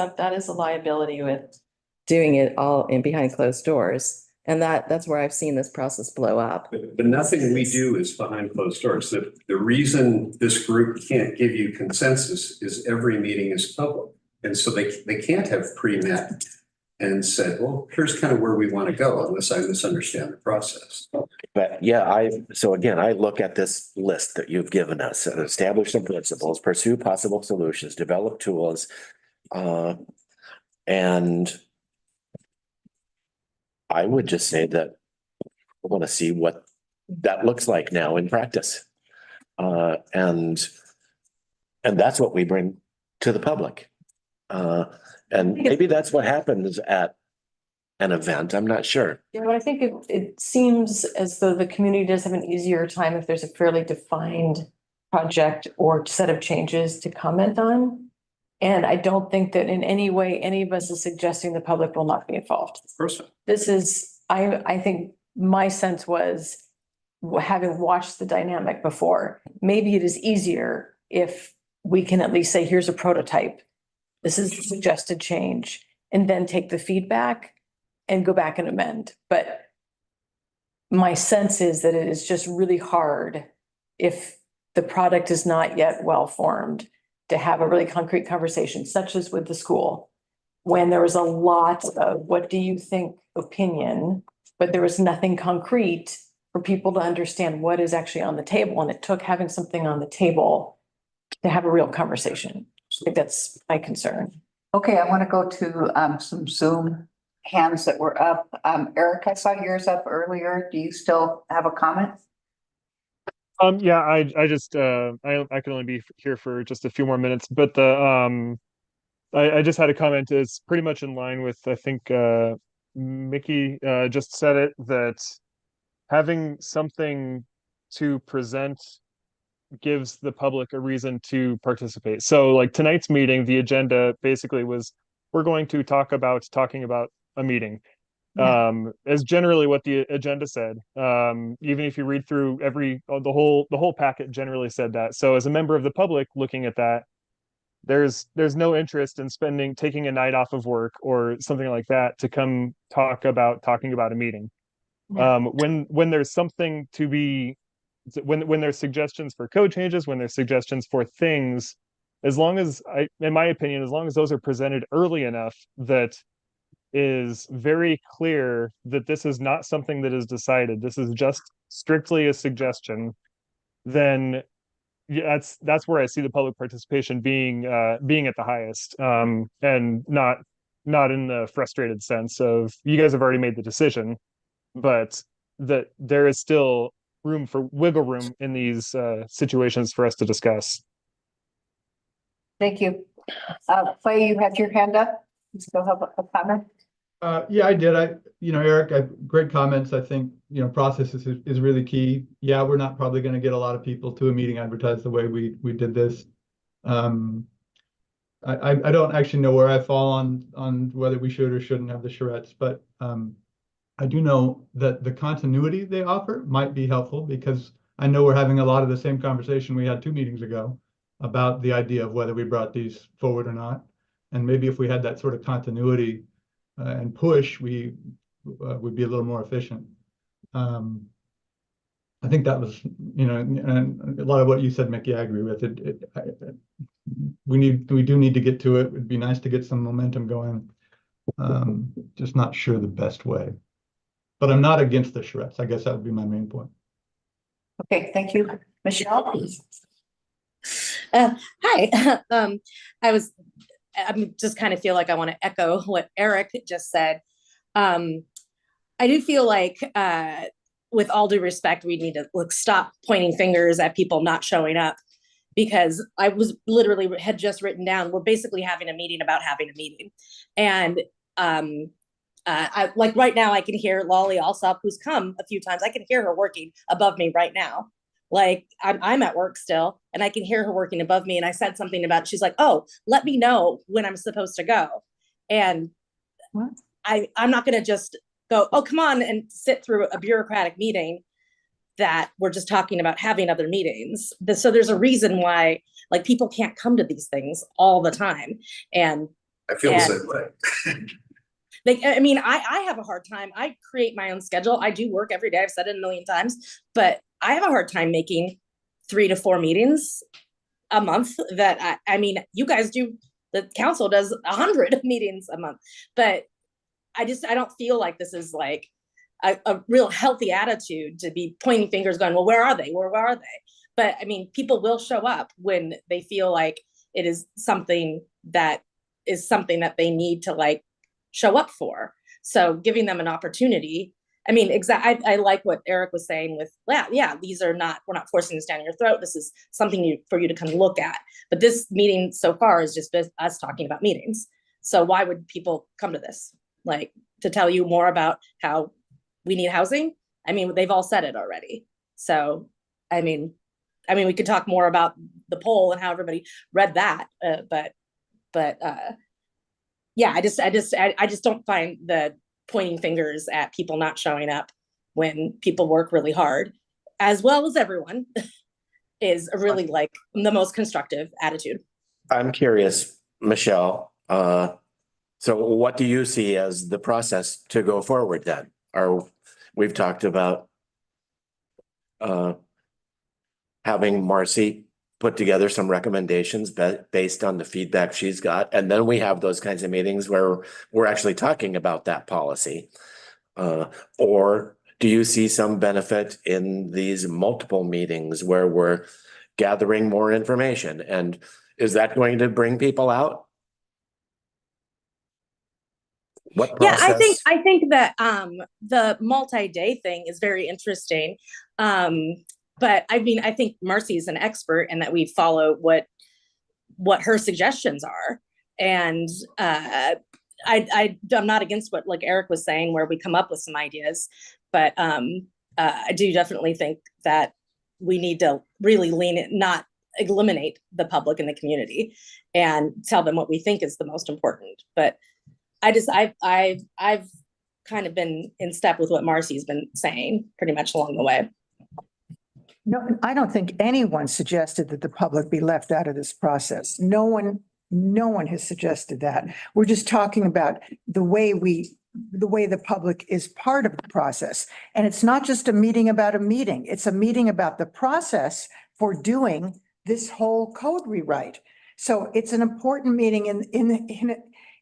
S8: a liability with doing it all in behind closed doors. And that's where I've seen this process blow up.
S11: But nothing we do is behind closed doors. The reason this group can't give you consensus is every meeting is public. And so they can't have pre-met and said, well, here's kind of where we want to go, unless I misunderstand the process.
S2: But yeah, so again, I look at this list that you've given us, establish some principles, pursue possible solutions, develop tools, and I would just say that I want to see what that looks like now in practice. And that's what we bring to the public. And maybe that's what happens at an event. I'm not sure.
S9: Yeah, but I think it seems as though the community does have an easier time if there's a fairly defined project or set of changes to comment on. And I don't think that in any way, any of us is suggesting the public will not be involved.
S11: Person.
S9: This is, I think my sense was, having watched the dynamic before, maybe it is easier if we can at least say, here's a prototype. This is the suggested change, and then take the feedback and go back and amend. But my sense is that it is just really hard if the product is not yet well-formed to have a really concrete conversation, such as with the school, when there was a lot of what do you think opinion, but there was nothing concrete for people to understand what is actually on the table. And it took having something on the table to have a real conversation. I think that's my concern.
S1: Okay, I want to go to some Zoom hands that were up. Eric, I saw yours up earlier. Do you still have a comment?
S13: Yeah, I just I can only be here for just a few more minutes, but I just had a comment. It's pretty much in line with, I think Mickey just said it, that having something to present gives the public a reason to participate. So like tonight's meeting, the agenda basically was, we're going to talking about a meeting. As generally what the agenda said. Even if you read through the whole packet generally said that. So as a member of the public looking at that, there's no interest in taking a night off of work or something like that to come talking about a meeting. When there's something to be, when there's suggestions for code changes, when there's suggestions for things, as long as in my opinion, as long as those are presented early enough that is very clear that this is not something that is decided, this is just strictly a suggestion, then yeah, that's where I see the public participation being at the highest, and not in the frustrated sense of you guys have already made the decision, but that there is still wiggle room in these situations for us to discuss.
S1: Thank you. Clay, you had your hand up. You still have a comment?
S14: Yeah, I did. Eric, great comments. I think, process is really key. Yeah, we're not probably going to get a lot of people to a meeting advertised the way we did this. I don't actually know where I fall on whether we should or shouldn't have the charrettes, but I do know that the continuity they offer might be helpful, because I know we're having a lot of the same conversation we had 2 meetings ago about the idea of whether we brought these forward or not. And maybe if we had that sort of continuity and push, we would be a little more efficient. I think that was, and a lot of what you said, Mickey, I agree with it. We do need to get to it. It'd be nice to get some momentum going. Just not sure the best way, but I'm not against the charrettes. I guess that would be my main point.
S1: Okay, thank you. Michelle?
S12: Hi. I'm just kind of feel like I want to echo what Eric just said. I do feel like, with all due respect, we need to stop pointing fingers at people not showing up, because I was literally had just written down, we're basically having a meeting about having a meeting. And I like right now I can hear Lolly Alsop, who's come a few times. I can hear her working above me right now. Like I'm at work still, and I can hear her working above me. And I said something about, she's like, oh, let me know when I'm supposed to go. And what? I'm not going to just go, oh, come on and sit through a bureaucratic meeting that we're just talking about having other meetings. So there's a reason why like people can't come to these things all the time. And
S11: I feel the same way.
S12: Like, I mean, I have a hard time. I create my own schedule. I do work every day. I've said it a million times, but I have a hard time making 3 to 4 meetings a month that I mean, you guys do, the council does 100 meetings a month, but I don't feel like this is like a real healthy attitude to be pointing fingers going, well, where are they? Where are they? But I mean, people will show up when they feel like it is something that they need to like show up for. So giving them an opportunity. I mean, I like what Eric was saying with, yeah, we're not forcing this down your throat. This is something for you to kind of look at. But this meeting so far is just us talking about meetings. So why would people come to this? Like, to tell you more about how we need housing? I mean, they've all said it already. So, I mean, we could talk more about the poll and how everybody read that, but yeah, I just don't find the pointing fingers at people not showing up when people work really hard, as well as everyone, is really like the most constructive attitude.
S2: I'm curious, Michelle, so what do you see as the process to go forward then? We've talked about having Marcy put together some recommendations based on the feedback she's got. And then we have those kinds of meetings where we're actually talking about that policy. Or do you see some benefit in these multiple meetings where we're gathering more information? And is that going to bring people out? What process?
S12: Yeah, I think that the multi-day thing is very interesting. But I mean, I think Marcy's an expert and that we follow what her suggestions are. And I'm not against what like Eric was saying, where we come up with some ideas, but I do definitely think that we need to really lean it, not eliminate the public and the community, and tell them what we think is the most important. But I've kind of been in step with what Marcy's been saying pretty much along the way.
S4: No, I don't think anyone suggested that the public be left out of this process. No one has suggested that. We're just talking about the way the public is part of the process. And it's not just a meeting about a meeting. It's a meeting about the process for doing this whole code rewrite. So it's an important meeting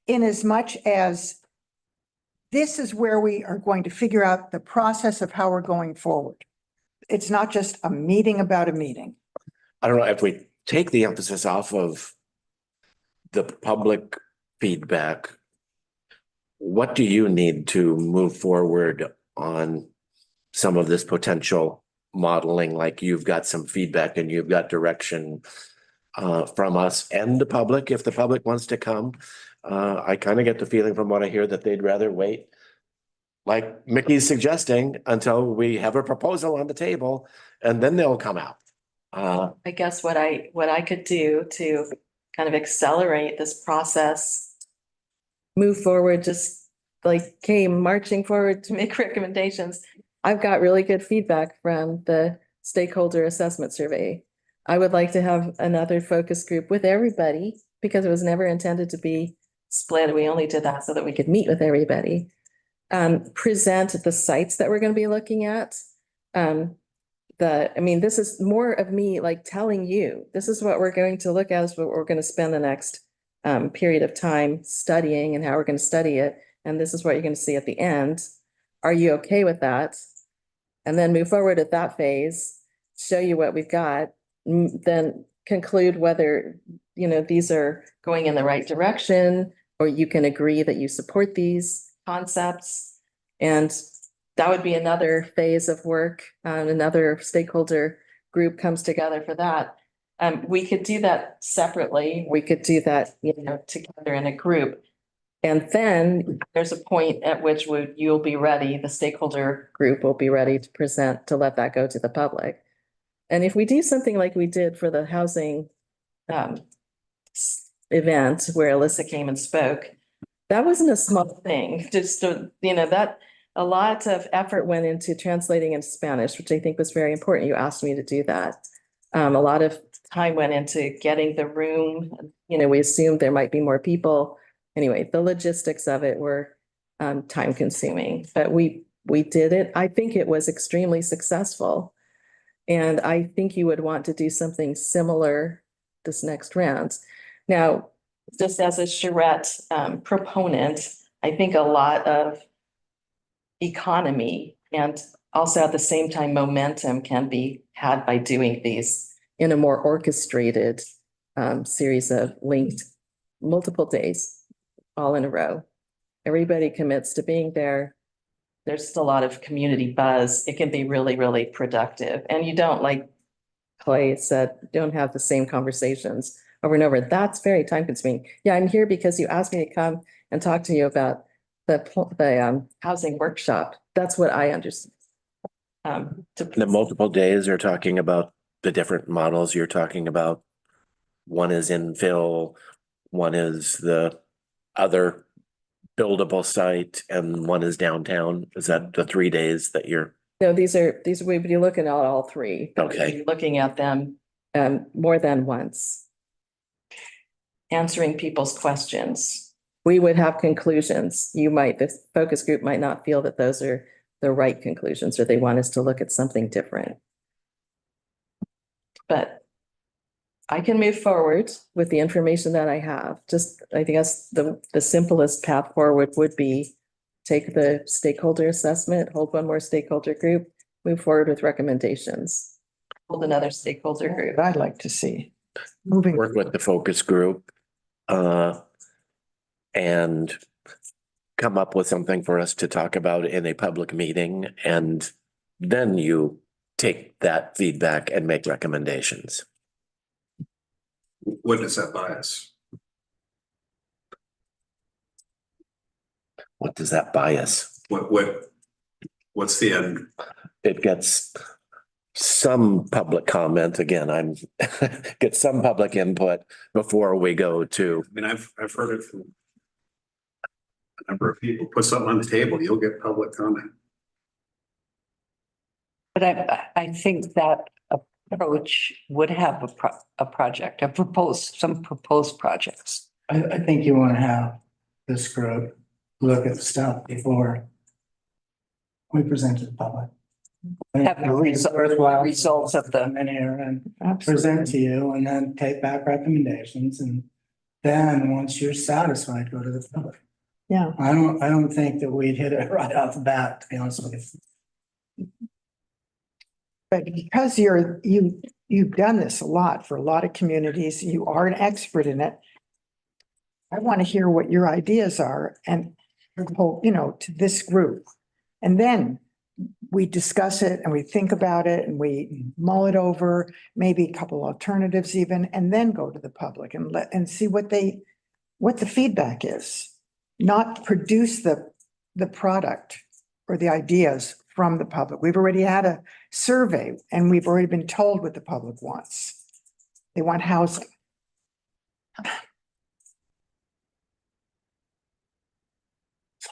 S4: in as much as this is where we are going to figure out the process of how we're going forward. It's not just a meeting about a meeting.
S2: I don't know if we take the emphasis off of the public feedback. What do you need to move forward on some of this potential modeling? Like you've got some feedback and you've got direction from us and the public. If the public wants to come, I kind of get the feeling from what I hear that they'd rather wait, like Mickey's suggesting, until we have a proposal on the table and then they'll come out.
S8: I guess what I could do to kind of accelerate this process, move forward, just like came marching forward to make recommendations. I've got really good feedback from the stakeholder assessment survey. I would like to have another focus group with everybody because it was never intended to be split. We only did that so that we could meet with everybody. Present the sites that we're going to be looking at. This is more of me like telling you, this is what we're going to look at, is what we're going to spend the next period of time studying and how we're going to study it. And this is what you're going to see at the end. Are you okay with that? And then move forward at that phase, show you what we've got, then conclude whether, these are going in the right direction, or you can agree that you support these concepts. And that would be another phase of work. Another stakeholder group comes together for that. We could do that separately. We could do that, together in a group. And then there's a point at which you'll be ready, the stakeholder group will be ready to present, to let that go to the public. And if we do something like we did for the housing event where Alyssa came and spoke, that wasn't a small thing. Just, that a lot of effort went into translating into Spanish, which I think was very important. You asked me to do that. A lot of time went into getting the room. We assumed there might be more people. Anyway, the logistics of it were time consuming, but we did it. I think it was extremely successful. And I think you would want to do something similar this next round. Now, just as a charrette proponent, I think a lot of economy and also at the same time momentum can be had by doing these in a more orchestrated series of linked multiple days all in a row. everybody commits to being there, there's just a lot of community buzz. It can be really, really productive. And you don't, like Clay said, don't have the same conversations over and over. That's very time consuming. Yeah, I'm here because you asked me to come and talk to you about the housing workshop. That's what I understand.
S2: The multiple days are talking about the different models you're talking about. One is infill, one is the other buildable site, and one is downtown. Is that the 3 days that you're?
S8: No, we'd be looking at all three. but we'd
S2: Okay.
S8: be looking at them more than once. Answering people's questions. We would have conclusions. The focus group might not feel that those are the right conclusions, or they want us to look at something different. But I can move forward with the information that I have. I guess the simplest path forward would be take the stakeholder assessment, hold one more stakeholder group, move forward with recommendations, hold another stakeholder group.
S4: I'd like to see moving.
S2: Work with the focus group, and come up with something for us to talk about in a public meeting, and then you take that feedback and make recommendations.
S11: What does that buy us?
S2: What does that buy us?
S11: What's the end?
S2: It gets some public comment. Again, get some public input before we go to.
S11: I mean, I've heard it from a number of people. Put something on the table, you'll get public comment.
S1: But I think that approach would have a project, some proposed projects.
S3: I think you want to have this group look at the stuff before we present to the public.
S1: Have the results of the.
S3: Come in here and present to you and then take back recommendations, and then once you're satisfied, go to the public.
S4: Yeah.
S3: I don't think that we'd hit it right off the bat, to be honest with you.
S4: But because you've done this a lot for a lot of communities, you are an expert in it. I want to hear what your ideas are and, to this group. And then we discuss it and we think about it and we mull it over, maybe a couple alternatives even, and then go to the public and see what the feedback is. Not produce the product or the ideas from the public. We've already had a survey and we've already been told what the public wants. They want housing.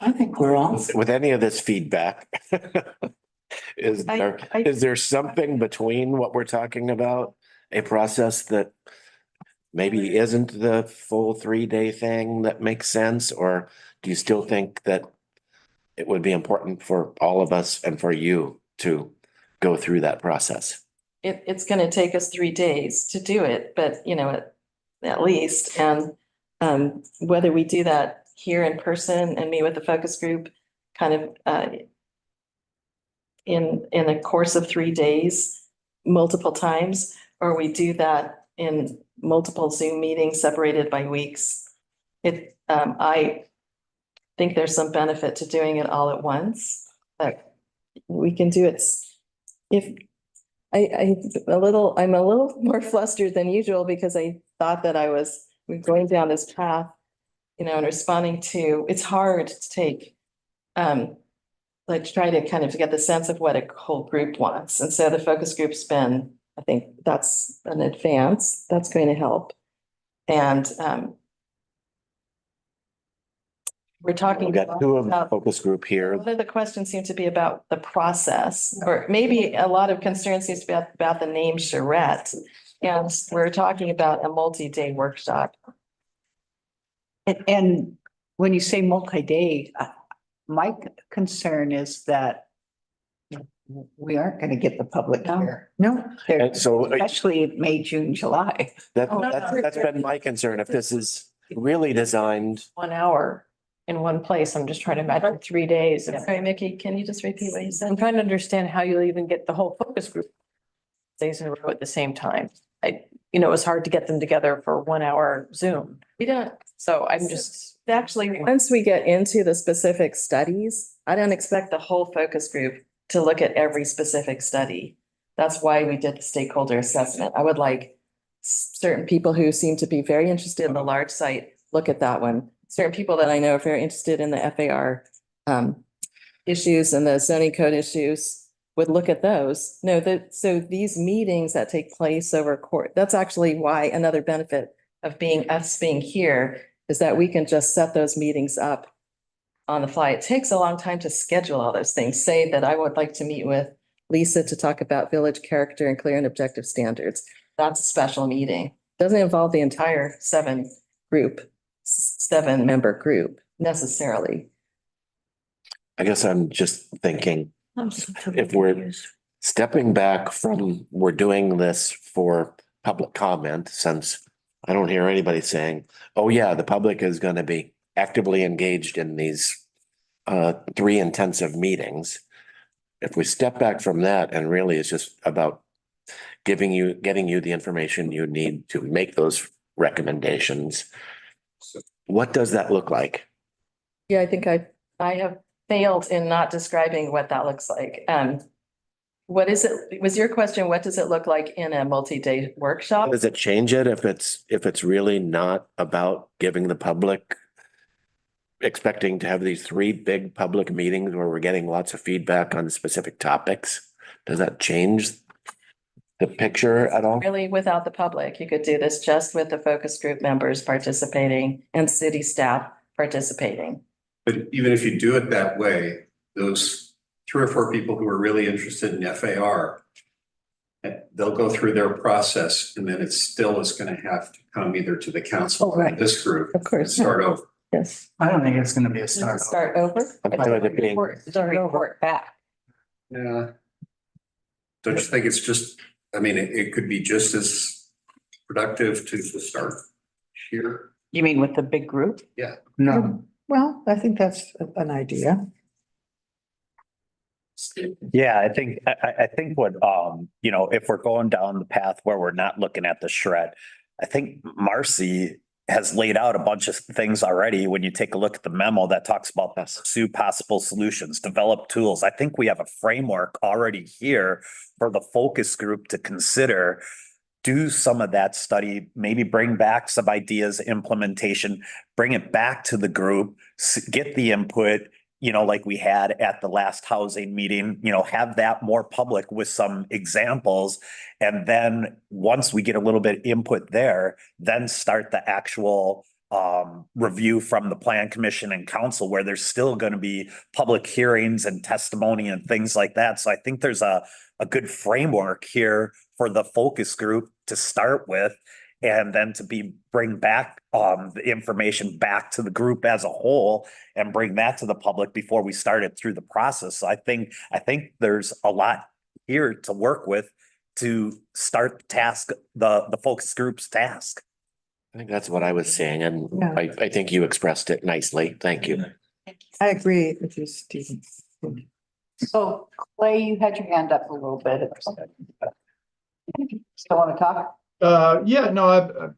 S3: I think we're all.
S2: With any of this feedback, is there something between what we're talking about? A process that maybe isn't the full 3-day thing that makes sense? Or do you still think that it would be important for all of us and for you to go through that process?
S8: It's going to take us 3 days to do it, but at least, and whether we do that here in person and meet with the focus group kind of in a course of 3 days, multiple times, or we do that in multiple Zoom meetings separated by weeks. I think there's some benefit to doing it all at once, but we can do it. I'm a little more flustered than usual because I thought that we're going down this path, and responding to, it's hard to take, try to kind of get the sense of what a whole group wants. And so the focus group's been, I think that's an advance, that's going to help. And we're talking.
S2: We've got two of the focus group here.
S8: One of the questions seem to be about the process, or maybe a lot of concern seems to be about the name charrette. And we're talking about a multi-day workshop.
S1: And when you say multi-day, my concern is that we aren't going to get the public here.
S4: No.
S2: And so
S1: Especially May, June, July.
S2: that's been my concern. If this is really designed.
S9: 1 hour in one place. I'm just trying to imagine 3 days.
S8: Sorry, Mickey, can you just repeat what you
S9: I'm
S8: said?
S9: trying to understand how you'll even get the whole focus group days in a row at the same time. you know, it was hard to get them together for 1 hour Zoom.
S8: We don't,
S9: So I'm just,
S8: actually, once we get into the specific studies, I don't expect the whole focus group to look at every specific study. That's why we did the stakeholder assessment. I would like certain people who seem to be very interested in the large site, look at that one. Certain people that I know are very interested in the FAR issues and the zoning code issues would look at those. No, so these meetings that take place over court, that's actually why another benefit of us being here is that we can just set those meetings up on the fly. It takes a long time to schedule all those things. Say that I would like to meet with Lisa to talk about village character and clear and objective standards. That's a special meeting. Doesn't involve the entire seven member group necessarily.
S2: I guess I'm just thinking,
S10: I'm so
S2: if we're
S10: confused.
S2: stepping back from, we're doing this for public comment, since I don't hear anybody saying, oh yeah, the public is going to be actively engaged in these 3 intensive meetings. If we step back from that and really it's just about getting you the information you need to make those recommendations, what does that look like?
S8: Yeah, I think I have failed in not describing what that looks like. What is it? Was your question, what does it look like in a multi-day workshop?
S2: Does it change it if it's really not about giving the public, expecting to have these 3 big public meetings where we're getting lots of feedback on specific topics? Does that change the picture at all?
S8: Really, without the public, you could do this just with the focus group members participating and city staff participating.
S11: But even if you do it that way, those 3 or 4 people who are really interested in FAR, they'll go through their process and then it still is going to have to come either to the council or this group.
S8: Of course.
S11: Start over.
S8: Yes.
S3: I don't think it's gonna be a start.
S8: Start over?
S2: I thought it being-
S9: report back.
S11: Yeah. Don't you think it's just, I mean, it could be just as productive to start here?
S1: You mean with the big group?
S11: Yeah.
S3: No,
S4: Well, I think that's an idea.
S15: Yeah, I think what, you know, if we're going down the path where we're not looking at the shred, I think Marcy has laid out a bunch of things already. When you take a look at the memo that talks about pursue possible solutions, develop tools. I think we have a framework already here for the focus group to consider. Do some of that study, maybe bring back some ideas, implementation, bring it back to the group, get the input, you know, like we had at the last housing meeting, you know, have that more public with some examples. And then once we get a little bit input there, then start the actual review from the plan commission and council, where there's still going to be public hearings and testimony and things like that. So I think there's a good framework here for the focus group to start with, and then to bring back the information back to the group as a whole and bring that to the public before we start it through the process. So I think there's a lot here to work with to start the task, the focus group's task.
S2: I think that's what I was saying, and
S4: Yeah.
S2: I think you expressed it nicely. Thank you.
S4: I agree with you, Stephen.
S1: So Clay, you had your hand up a little bit. Still want to talk?
S14: Yeah, no,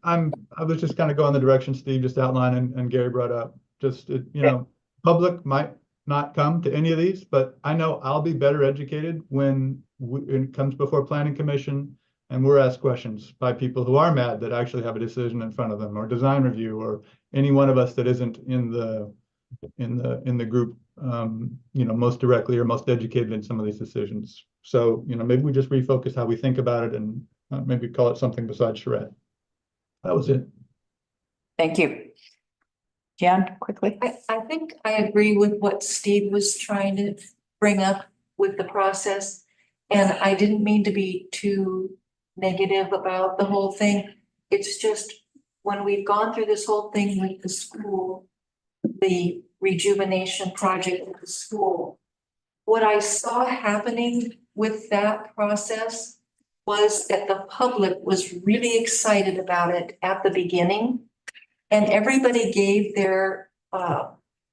S14: I was just kind of going the direction Steve just outlined and Gary brought up. Just, you know, public might not come to any of these, but I know I'll be better educated when it comes before planning commission and we're asked questions by people who are mad that actually have a decision in front of them, or design review, or any one of us that isn't in the group, you know, most directly or most educated in some of these decisions. So, you know, maybe we just refocus how we think about it and maybe call it something besides charrette. That was it.
S1: Thank you. Jan, quickly.
S6: I think I agree with what Steve was trying to bring up with the process. And I didn't mean to be too negative about the whole thing. It's just when we've gone through this whole thing with the school, the rejuvenation project at the school, what I saw happening with that process was that the public was really excited about it at the beginning. And everybody gave their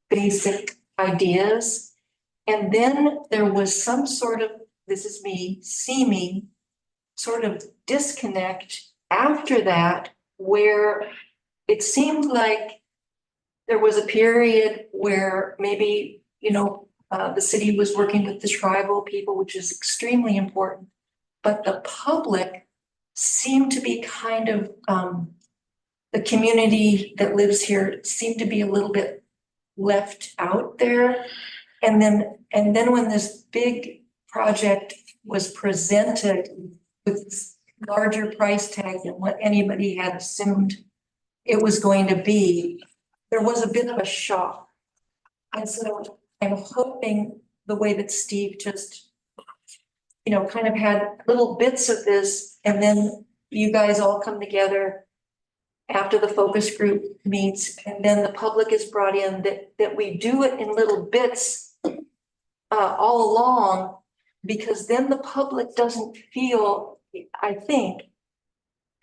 S6: basic ideas. And then there was some sort of, this is me, seeming sort of disconnect after that where it seemed like there was a period where maybe, the city was working with the tribal people, which is extremely important. But the public seemed to be kind of, the community that lives here seemed to be a little bit left out there. And then when this big project was presented with larger price tag than what anybody had assumed it was going to be, there was a bit of a shock. And so I'm hoping the way that Steve just, kind of had little bits of this, and then you guys all come together after the focus group meets, and then the public is brought in, that we do it in little bits all along, because then the public doesn't feel, I think,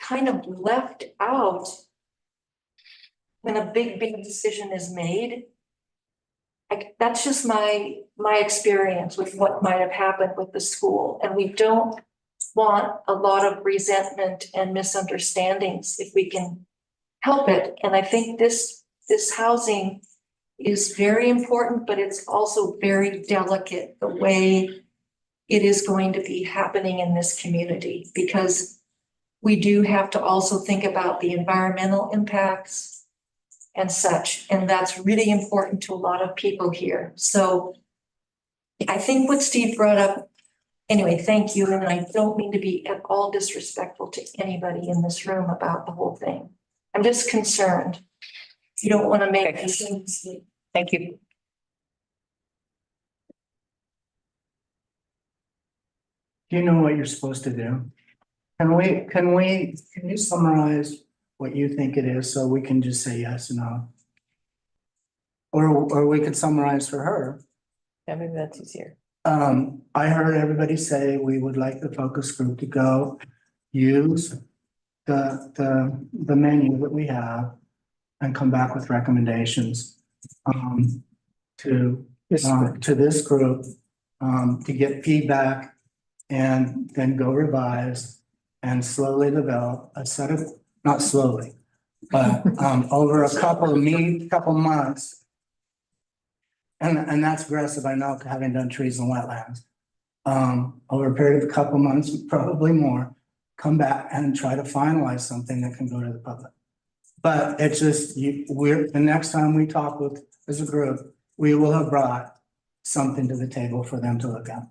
S6: kind of left out when a big decision is made. That's just my experience with what might have happened with the school. And we don't want a lot of resentment and misunderstandings if we can help it. And I think this housing is very important, but it's also very delicate the way it is going to be happening in this community, because we do have to also think about the environmental impacts and such, and that's really important to a lot of people here. So I think what Steve brought up, anyway, thank you, and I don't mean to be at all disrespectful to anybody in this room about the whole thing. I'm just concerned. You don't want to make things.
S1: Thank you.
S3: Do you know what you're supposed to do? Can you summarize what you think it is, so we can just say yes or no? Or we could summarize for her.
S9: Yeah, maybe that's easier.
S3: I heard everybody say we would like the focus group to go use the menu that we have and come back with recommendations to this group to get feedback, and then go revise and slowly develop a set of, not slowly, but over a couple months. And that's aggressive, I know, having done trees and wetlands. Over a period of a couple months, probably more, come back and try to finalize something that can go to the public. But it's just, the next time we talk as a group, we will have brought something to the table for them to look at.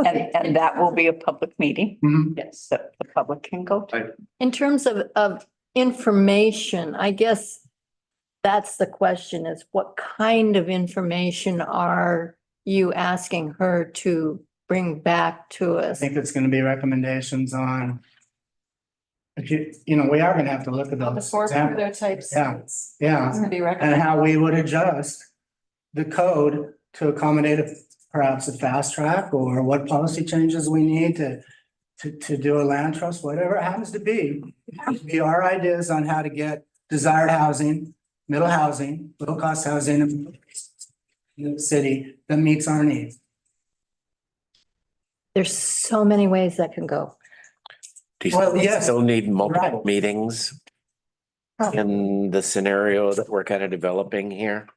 S1: And that will be a public meeting.
S3: Mhm.
S1: Yes, that the public can go to.
S10: In terms of information, I guess that's the question, is what kind of information are you asking her to bring back to
S3: I
S10: us?
S3: think it's gonna be recommendations on. If we are gonna have to look at those.
S8: Before
S3: examples.
S8: prototypes.
S3: Yeah.
S8: It's
S3: Yeah,
S8: gonna be
S3: and
S8: recommended.
S3: how we would adjust the code to accommodate perhaps a fast track, or what policy changes we need to do a land trust, whatever it happens to be. Be our ideas on how to get desired housing, middle housing, low cost housing in the city that meets our needs.
S10: There's so many ways that can go.
S2: Do
S3: Well,
S2: you
S3: yes.
S2: still need multiple
S3: Right.
S2: meetings in the scenario that we're kind of developing here?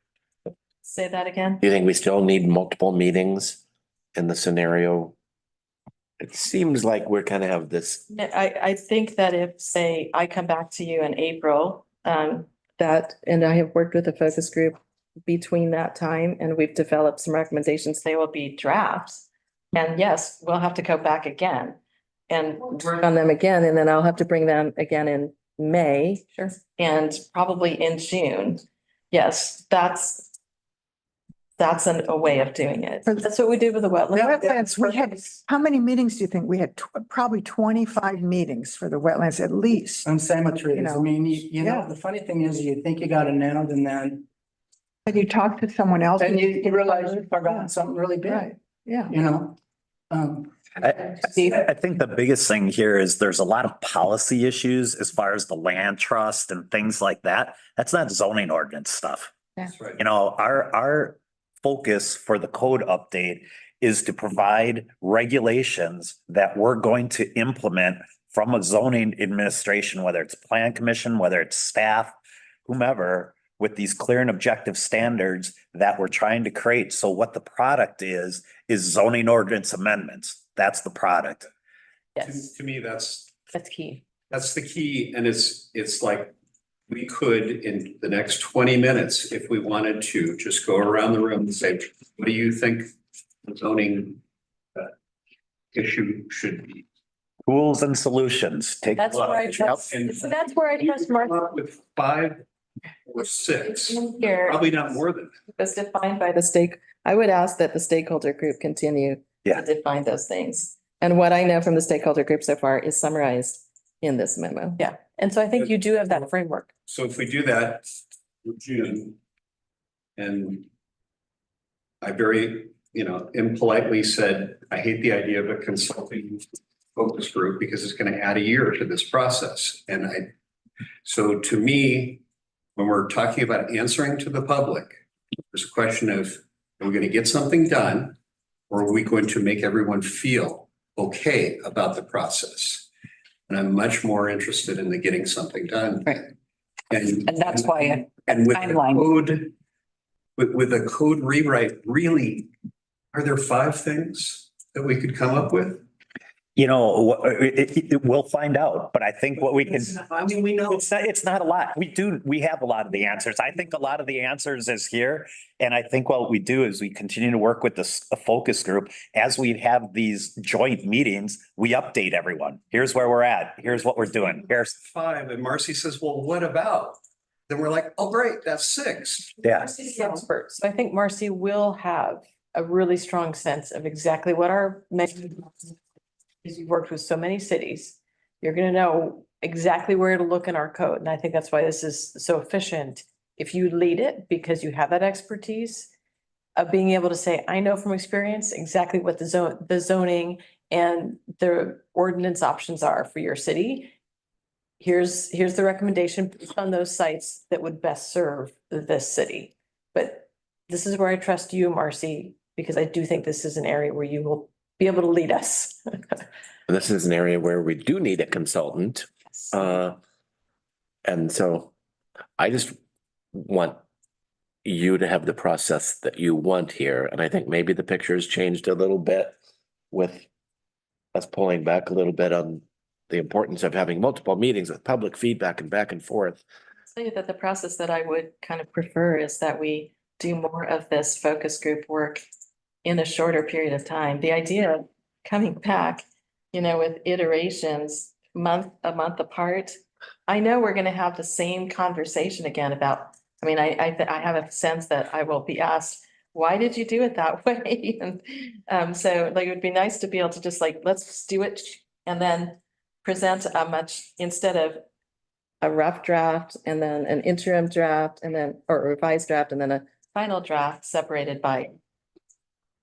S8: Say that again.
S2: Do you think we still need multiple meetings in the scenario? It seems like we're kind of have this,
S8: I think that if, say, I come back to you in April, that, and I have worked with a focus group between that time, and we've developed some recommendations, they will be drafts. And yes, we'll have to go back again and work on them again, and then I'll have to bring them again in May. Sure. And probably in June. Yes, that's a way of doing it. That's what we did with the wetlands.
S4: Wetlands, we had, how many meetings do you think? We had probably 25 meetings for the wetlands at least.
S3: And same with trees. I
S4: know,
S3: mean, you know,
S4: yeah.
S3: the funny thing is, you think you got it nailed, and then,
S4: And you talk to someone else.
S3: and you realize you've forgotten something really big,
S4: Right, yeah.
S3: you know?
S15: I think the biggest thing here is there's a lot of policy issues as far as the land trust and things like that. That's not zoning ordinance stuff.
S10: That's
S11: right.
S15: Our focus for the code update is to provide regulations that we're going to implement from a zoning administration, whether it's plan commission, whether it's staff, whomever, with these clear and objective standards that we're trying to create. So what the product is zoning ordinance amendments. That's the product.
S9: Yes,
S11: To me, that's
S9: key.
S11: That's the key, and it's like, we could, in the next 20 minutes, if we wanted to, just go around the room and say, what do you think the zoning issue should be?
S15: Tools and solutions. Take.
S9: That's where I trust,
S11: And
S9: so that's where I
S11: you
S9: trust
S11: come
S9: Marcy.
S11: up with 5 or 6,
S8: Here,
S11: probably not more than that.
S8: as defined by the I would ask that the stakeholder group continue
S15: Yeah.
S8: to define those things. And what I know from the stakeholder group so far is summarized in this memo.
S9: Yeah, and so I think you do have that framework.
S11: So if we do that with June, and I very, impolitely said, I hate the idea of a consulting focus group because it's going to add a year to this process. So to me, when we're talking about answering to the public, there's a question of, are we going to get something done? Or are we going to make everyone feel okay about the process? And I'm much more interested in the getting something done.
S1: Right. And that's why
S11: and with the
S1: timeline.
S11: code, with a code rewrite, really, are there 5 things that we could come up with?
S15: We'll find out, but I think what we can.
S11: I mean, we know.
S15: It's not a lot. We have a lot of the answers. I think a lot of the answers is here. And I think what we do is we continue to work with the focus group. As we have these joint meetings, we update everyone. Here's where we're at. Here's what we're doing. Here's
S11: 5, and Marcy says, well, what about? Then we're like, oh, great, that's 6.
S15: Yeah.
S9: Marcy's the expert, so I think Marcy will have a really strong sense of exactly what our menu is. You've worked with so many cities, you're gonna know exactly where to look in our code, and I think that's why this is so efficient. If you lead it, because you have that expertise of being able to say, I know from experience exactly what the zoning and the ordinance options are for your city. Here's the recommendation based on those sites that would best serve this city. But this is where I trust you, Marcy, because I do think this is an area where you will be able to lead us.
S2: This is an area where we do need a consultant. And so I just want you to have the process that you want here. And I think maybe the picture has changed a little bit with us pulling back a little bit on the importance of having multiple meetings with public feedback and back and forth.
S8: Say that the process that I would kind of prefer is that we do more of this focus group work in a shorter period of time. The idea of coming back, with iterations, a month apart. I know we're gonna have the same conversation again about, I have a sense that I will be asked, why did you do it that way? And so it would be nice to be able to just let's do it and then present instead of a rough draft and then an interim draft and then, or a revised draft and then a final draft separated by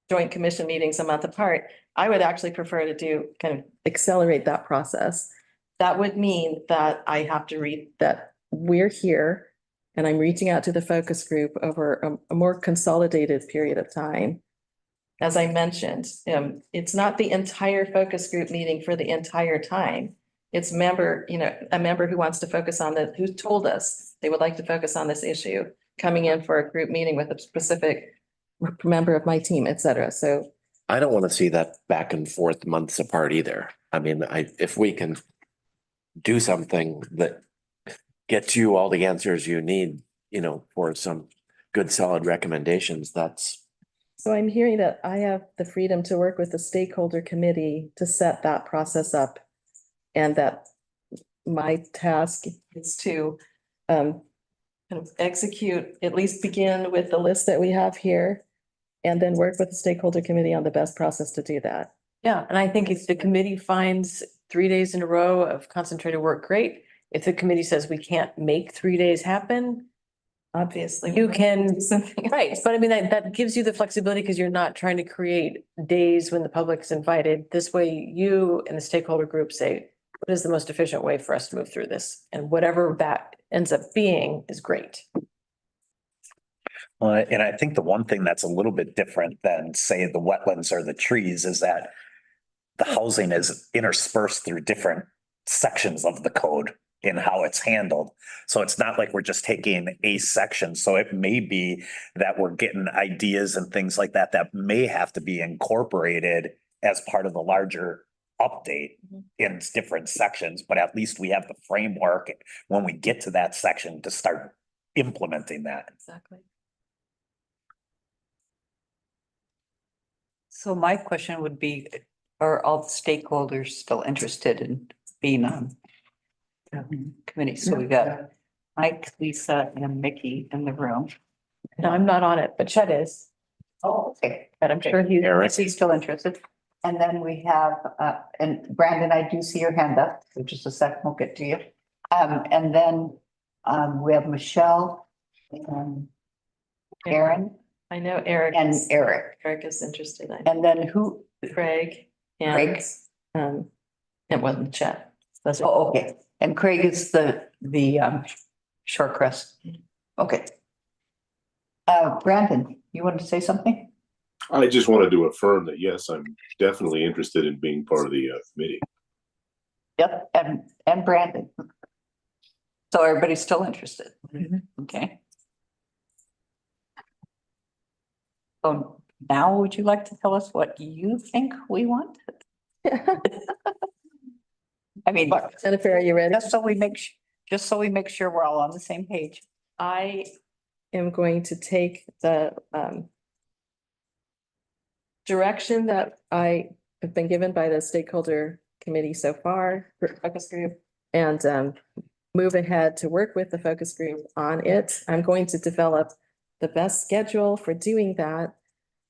S8: joint commission meetings a month apart. I would actually prefer to do kind of accelerate that process. That would mean that I have to read that we're here and I'm reaching out to the focus group over a more consolidated period of time. As I mentioned, it's not the entire focus group meeting for the entire time. It's a member who wants to focus on who told us they would like to focus on this issue, coming in for a group meeting with a specific member of my team, et cetera. So
S2: I don't want to see that back and forth months apart either. If we can do something that gets you all the answers you need, for some good solid recommendations, that's.
S8: So I'm hearing that I have the freedom to work with the stakeholder committee to set that process up. And that my task is to kind of execute, at least begin with the list that we have here. And then work with the stakeholder committee on the best process to do that.
S9: Yeah, and I think if the committee finds 3 days in a row of concentrated work, great. If the committee says we can't make 3 days happen,
S8: obviously
S9: you can, right, but that gives you the flexibility because you're not trying to create days when the public's invited. This way you and the stakeholder group say, what is the most efficient way for us to move through this? And whatever that ends up being is great.
S15: And I think the one thing that's a little bit different than, say, the wetlands or the trees is that the housing is interspersed through different sections of the code in how it's handled. So it's not like we're just taking a section. So it may be that we're getting ideas and things like that that may have to be incorporated as part of the larger update in different sections, but at least we have the framework when we get to that section to start implementing that.
S8: Exactly.
S1: So my question would be, are all the stakeholders still interested in being on committee? So we got Mike, Lisa, and Mickey in the room.
S9: No, I'm not on it, but Chet is,
S1: Oh, okay.
S9: but I'm sure he's.
S1: Is he still interested? And then we have, and Brandon, I do see your hand up, so just a second, we'll get to you. And then, we have Michelle, and Aaron,
S8: I know Eric.
S1: and Eric.
S8: Eric is interested.
S1: And then who?
S8: Craig.
S1: Craig.
S8: It wasn't Chet. Those are-
S1: Oh, okay. And Craig is the Shorecrest. Okay. Brandon, you wanted to say something?
S5: I just wanted to affirm that, yes, I'm definitely interested in being part of the committee.
S1: Yep, and Brandon. So everybody's still interested? Okay. So now would you like to tell us what you think we want? I mean,
S8: Jennifer, are you ready?
S1: just so we make sure we're all on the same page.
S8: I am going to take the direction that I have been given by the stakeholder committee so far, focus group, and move ahead to work with the focus group on it. I'm going to develop the best schedule for doing that.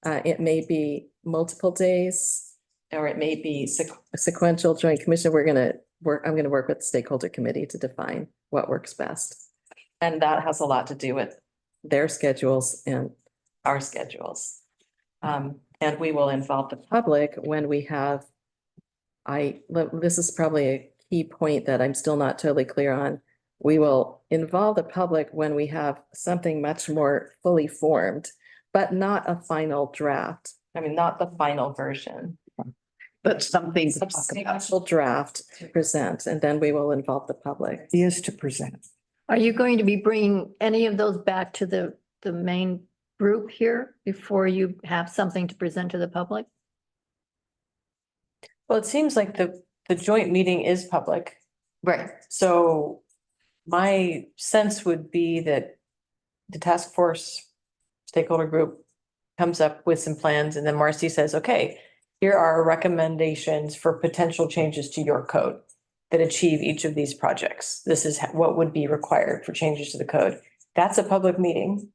S8: It may be multiple days, or it may be sequential joint commission. I'm gonna work with the stakeholder committee to define what works best. And that has a lot to do with their schedules and our schedules. And we will involve the public when we have, this is probably a key point that I'm still not totally clear on. We will involve the public when we have something much more fully formed, but not a final draft. I mean, not the final version.
S1: But something to talk about.
S8: Substantial draft to present, and then we will involve the public.
S4: Is to present.
S10: Are you going to be bringing any of those back to the main group here before you have something to present to the public?
S9: Well, it seems like the joint meeting is public.
S1: Right.
S9: So my sense would be that the task force stakeholder group comes up with some plans, and then Marcy says, okay, here are recommendations for potential changes to your code that achieve each of these projects. This is what would be required for changes to the code. That's a public meeting.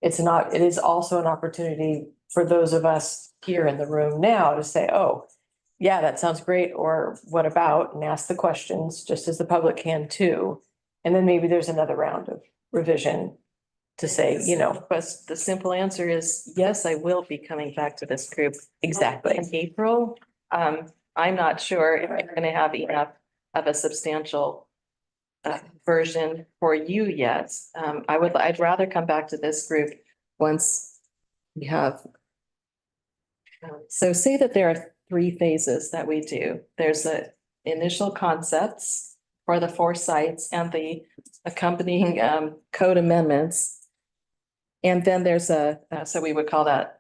S9: It is also an opportunity for those of us here in the room now to say, oh, yeah, that sounds great, or what about, and ask the questions, just as the public can too. And then maybe there's another round of revision to say,
S8: But the simple answer is, yes, I will be coming back to this group
S9: exactly.
S8: in April. I'm not sure if I'm gonna have enough of a substantial version for you yet. I'd rather come back to this group once we have. So say that there are 3 phases that we do. There's the initial concepts for the 4 sites and the accompanying code amendments. And then there's so we would call that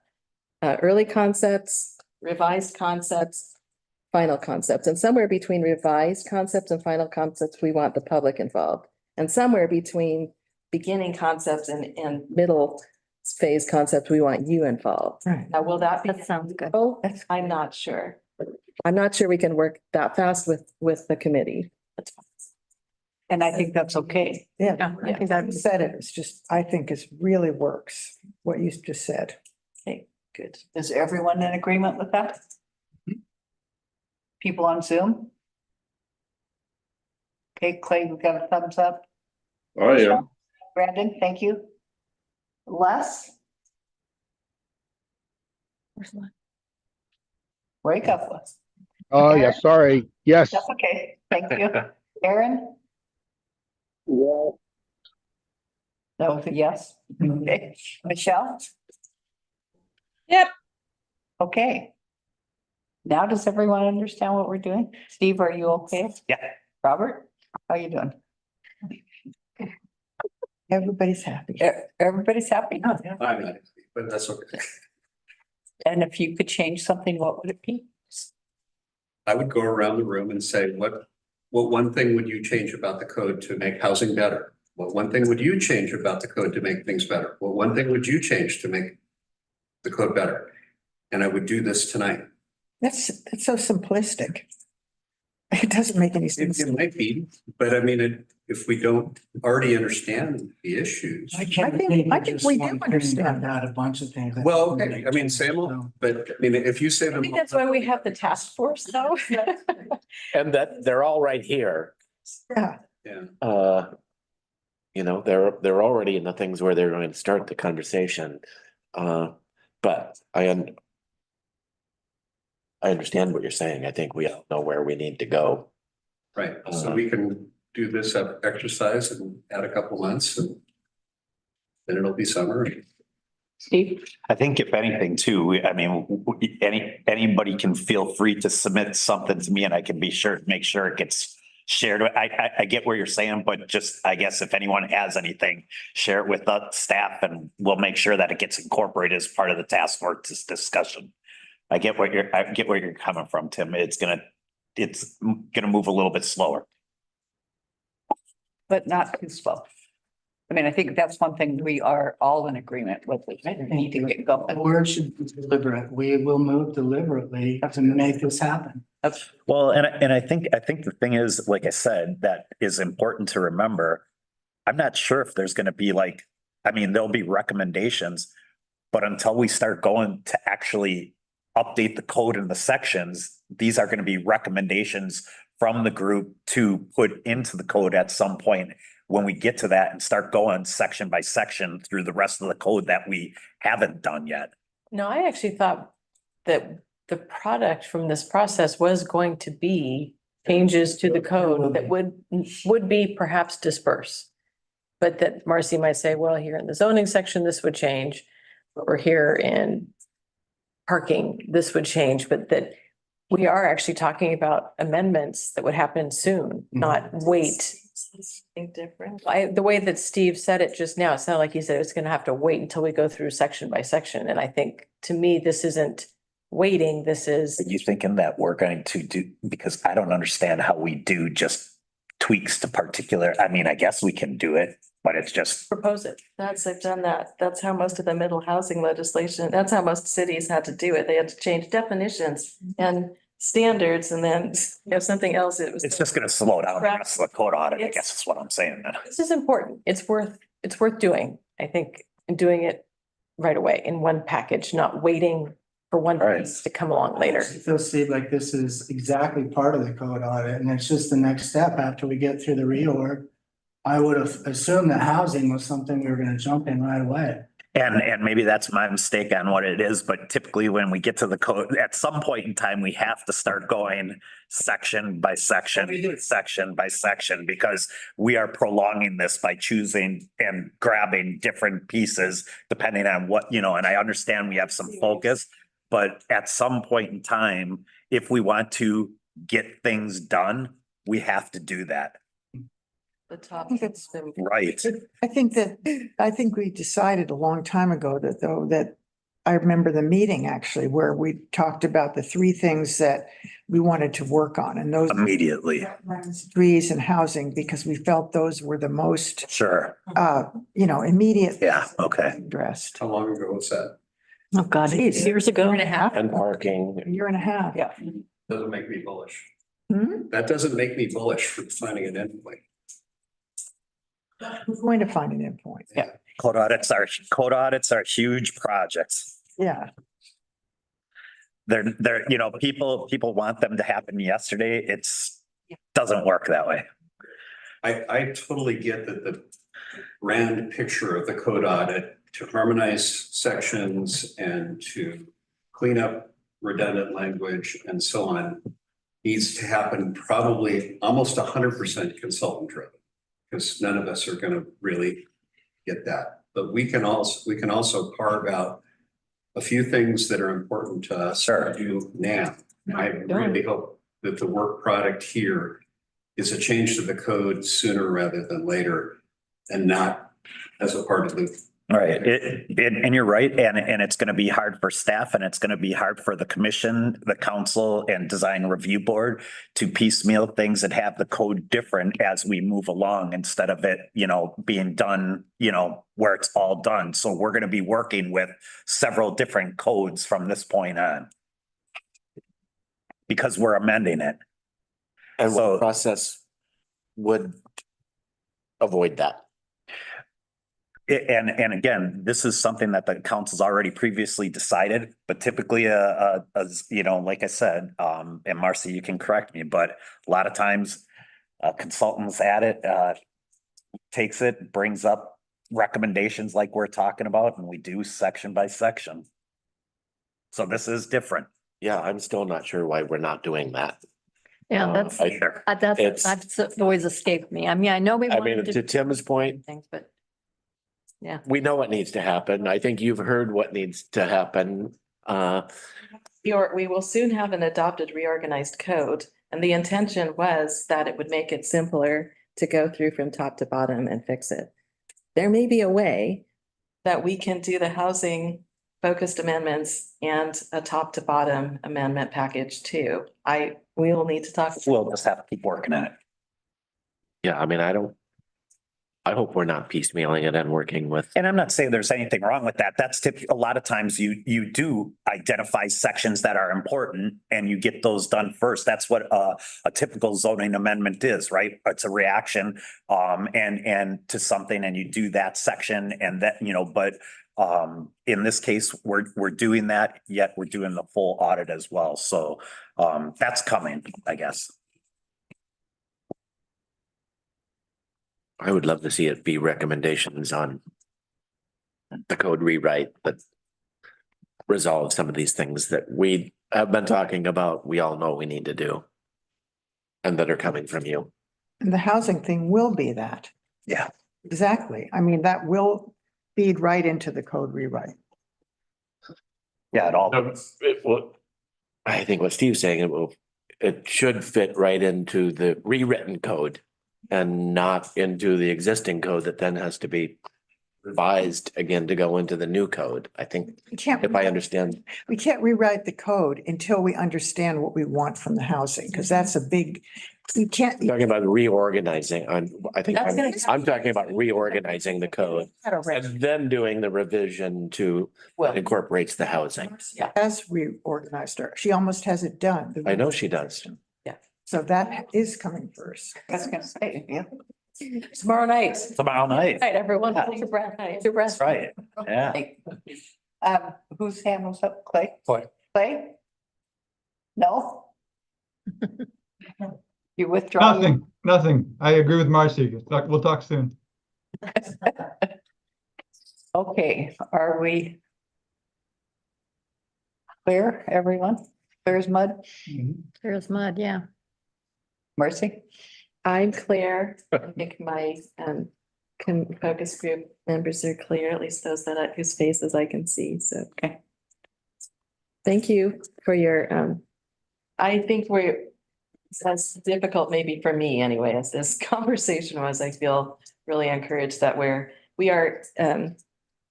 S8: early concepts, revised concepts, final concepts. And somewhere between revised concepts and final concepts, we want the public involved. And somewhere between beginning concepts and middle phase concepts, we want you involved.
S4: Right.
S8: Now, will that be?
S10: That sounds good.
S8: Oh, I'm not sure. I'm not sure we can work that fast with the committee. That's fine.
S1: And I think that's okay.
S4: Yeah,
S10: I think that
S4: said it. It's just, I think it really works, what you just said.
S8: Okay, good.
S1: Is everyone in agreement with that? People on Zoom? Okay, Clay, we got a thumbs up.
S5: I am.
S1: Brandon, thank you. Les? Wake up, Les.
S16: Oh, yeah, sorry. Yes.
S1: That's okay. Thank you. Aaron?
S16: Yeah.
S1: That was a yes. Okay. Michelle?
S12: Yep.
S1: Okay. Now does everyone understand what we're doing? Steve, are you okay?
S15: Yeah.
S1: Robert, how you doing?
S4: Everybody's happy.
S1: Everybody's happy?
S11: I'm not, but that's okay.
S1: And if you could change something, what would it be?
S11: I would go around the room and say, what one thing would you change about the code to make housing better? What one thing would you change about the code to make things better? What one thing would you change to make the code better? And I would do this tonight.
S4: That's so simplistic. It doesn't make any sense.
S11: It might be, but I mean, if we don't already understand the issues.
S4: I think we do understand
S3: that a bunch of things.
S11: Well, okay, I mean, Sam, but I mean, if you say
S9: I
S11: them.
S9: think that's why we have the task force though.
S2: And that they're all right here.
S4: Yeah.
S11: Yeah.
S2: You know, they're already in the things where they're going to start the conversation. But I understand what you're saying. I think we all know where we need to go.
S11: Right, so we can do this exercise and add a couple months and then it'll be summer.
S1: Steve?
S15: I think if anything too, I mean, anybody can feel free to submit something to me and I can be sure, make sure it gets shared. I get where you're saying, but just, I guess if anyone has anything, share it with the staff and we'll make sure that it gets incorporated as part of the task force discussion. I get where you're coming from, Tim. It's gonna move a little bit slower.
S1: But not too slow. I mean, I think that's one thing we are all in agreement with. We need to get
S3: The
S1: going.
S3: word should be deliberate. We will move deliberately to make this happen.
S15: Well, and I think the thing is, like I said, that is important to remember. I'm not sure if there's gonna be I mean, there'll be recommendations, but until we start going to actually update the code in the sections, these are going to be recommendations from the group to put into the code at some point when we get to that and start going section by section through the rest of the code that we haven't done yet.
S9: No, I actually thought that the product from this process was going to be changes to the code that would be perhaps disperse. But that Marcy might say, well, here in the zoning section, this would change. Or here in parking, this would change, but that we are actually talking about amendments that would happen soon, not wait.
S8: Different.
S9: The way that Steve said it just now, it sounded like he said it's gonna have to wait until we go through section by section. And I think, to me, this isn't waiting, this is.
S15: Are you thinking that we're going to do, because I don't understand how we do just tweaks to particular, I mean, I guess we can do it, but it's just.
S9: Propose it.
S8: They've done that. That's how most of the middle housing legislation, that's how most cities had to do it. They had to change definitions and standards and then something else.
S15: It's just gonna slow down the rest of the code audit, I guess is what I'm saying then.
S9: This is important. It's worth doing, I think, and doing it right away in one package, not waiting for one piece to come along later.
S3: I feel, Steve, like this is exactly part of the code audit and it's just the next step after we get through the reorg. I would have assumed that housing was something we were gonna jump in right away.
S15: And maybe that's my mistake on what it is, but typically when we get to the code, at some point in time, we have to start going section by section, section by section, because we are prolonging this by choosing and grabbing different pieces depending on what, and I understand we have some focus, but at some point in time, if we want to get things done, we have to do that.
S8: The top.
S15: Right.
S4: I think we decided a long time ago that I remember the meeting actually where we talked about the three things that we wanted to work on and those.
S15: Immediately.
S4: Trees and housing, because we felt those were the most.
S15: Sure.
S4: Immediate.
S15: Yeah, okay.
S4: Addressed.
S11: How long ago was that?
S10: Oh, God, years ago.
S9: Year and a half.
S2: And parking.
S4: A year and a half.
S1: Yeah.
S11: Doesn't make me bullish.
S4: Hmm?
S11: That doesn't make me bullish for finding an endpoint.
S4: We're going to find an endpoint.
S1: Yeah.
S15: Code audits are huge projects.
S4: Yeah.
S15: They're, people want them to happen yesterday. Doesn't work that way.
S11: I totally get that the grand picture of the code audit to harmonize sections and to clean up redundant language and so on needs to happen probably almost 100% consultant driven, because none of us are going to really get that. But we can also carve out a few things that are important to us to do now. I really hope that the work product here is a change to the code sooner rather than later and not as a part of the.
S15: Right, and you're right, and it's gonna be hard for staff and it's gonna be hard for the commission, the council and design review board to piecemeal things that have the code different as we move along instead of it, being done, where it's all done. So we're gonna be working with several different codes from this point on. Because we're amending it.
S2: And
S15: So-
S2: what process would avoid that?
S15: And again, this is something that the council's already previously decided, but typically, as like I said, and Marcy, you can correct me, but a lot of times consultants at it, takes it, brings up recommendations like we're talking about, and we do section by section. So this is different.
S2: Yeah, I'm still not sure why we're not doing that.
S10: Yeah, that's always escaped me. I mean, I know we
S2: I mean,
S10: wanted
S2: to
S10: to
S2: Tim's point,
S10: things, but yeah.
S2: we know what needs to happen. I think you've heard what needs to happen.
S8: We will soon have an adopted reorganized code, and the intention was that it would make it simpler to go through from top to bottom and fix it. There may be a way that we can do the housing focused amendments and a top to bottom amendment package too. We will need to talk.
S15: We'll just have to keep working on it.
S2: Yeah, I mean, I hope we're not piecemealing it and working with.
S15: And I'm not saying there's anything wrong with that. That's a lot of times you do identify sections that are important and you get those done first. That's what a typical zoning amendment is, right? It's a reaction and to something, and you do that section and that, but in this case, we're doing that, yet we're doing the full audit as well. So that's coming, I guess.
S2: I would love to see it be recommendations on the code rewrite that resolve some of these things that we have been talking about, we all know we need to do, and that are coming from you.
S4: And the housing thing will be that.
S15: Yeah.
S4: Exactly. I mean, that will feed right into the code rewrite.
S15: Yeah, it all.
S2: I think what Steve's saying, it should fit right into the rewritten code and not into the existing code that then has to be revised again to go into the new code. I think, if I understand.
S4: We can't rewrite the code until we understand what we want from the housing, because that's a big, you can't.
S2: Talking about reorganizing, I think
S8: That's gonna
S2: I'm talking about reorganizing the code and then doing the revision to
S8: Well,
S2: incorporates the housing.
S4: Has reorganized her. She almost has it done.
S2: I know she does.
S4: So that is coming first.
S1: I was gonna say, yeah.
S9: Tomorrow night.
S15: Tomorrow night.
S9: Right, everyone, hold your breath, hold your breath.
S15: That's right. Yeah.
S1: Whose hand was up? Clay?
S15: Clay.
S1: Clay? No? You withdraw?
S14: Nothing. I agree with Marcy. We'll talk soon.
S1: Okay, are we clear, everyone? Clear as mud?
S10: There's mud, yeah.
S1: Marcy?
S8: I'm clear. I think my focus group members are clear, at least those whose faces I can see. So.
S1: Okay.
S8: Thank you for your, I think as difficult maybe for me anyway, as this conversation was, I feel really encouraged that we are,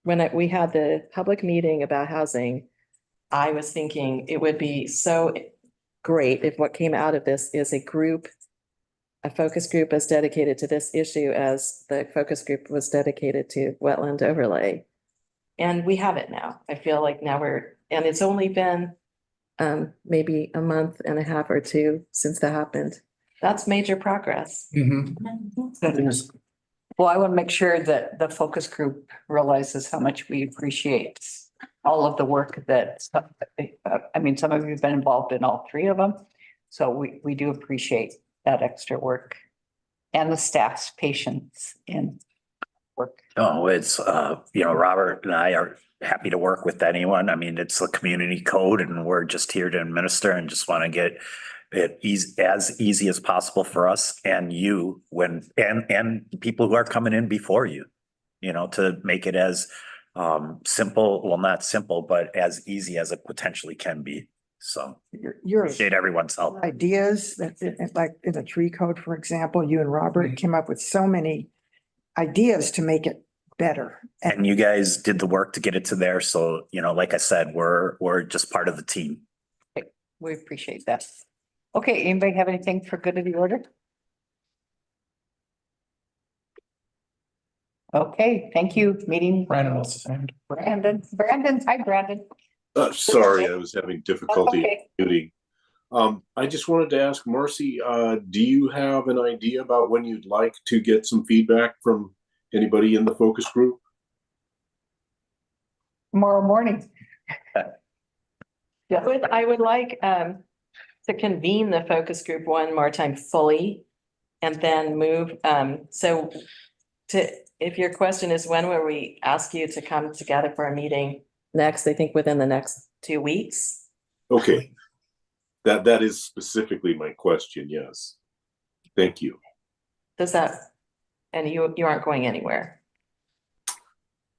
S8: when we had the public meeting about housing, I was thinking it would be so great if what came out of this is a focus group as dedicated to this issue as the focus group was dedicated to wetland overlay. And we have it now. I feel like now and it's only been maybe a month and a half or two since that happened. That's major progress.
S1: Well, I want to make sure that the focus group realizes how much we appreciate all of the work that, some of you have been involved in all three of them. So we do appreciate that extra work and the staff's patience in work.
S15: Oh, it's, Robert and I are happy to work with anyone. I mean, it's a community code and we're just here to administer and just want to get it as easy as possible for us and you and people who are coming in before you, to make it as simple, well, not simple, but as easy as it potentially can be. So
S4: You're
S15: appreciate everyone's help.
S4: ideas that, like in the tree code, for example, you and Robert came up with so many ideas to make it better.
S15: And you guys did the work to get it to there. So, like I said, we're just part of the team.
S1: We appreciate that. Okay, anybody have anything for good of the order? Okay, thank you. Meeting.
S3: Brandon wants to say.
S1: Brandon, hi Brandon.
S5: Sorry, I was having difficulty
S1: Okay.
S5: muting. I just wanted to ask Marcy, do you have an idea about when you'd like to get some feedback from anybody in the focus group?
S1: Tomorrow morning.
S8: I would like to convene the focus group one more time fully and then move, if your question is when will we ask you to come together for a meeting next, I think within the next 2 weeks.
S5: Okay. That is specifically my question, yes. Thank you.
S8: Does that, and you aren't going anywhere?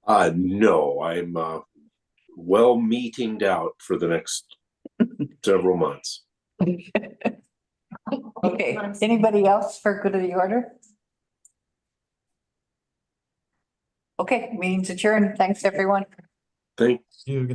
S5: No, I'm well meetinged out for the next several months.
S1: Okay, anybody else for good of the order? Okay, meeting's adjourned. Thanks, everyone.
S5: Thank
S14: You. Good night.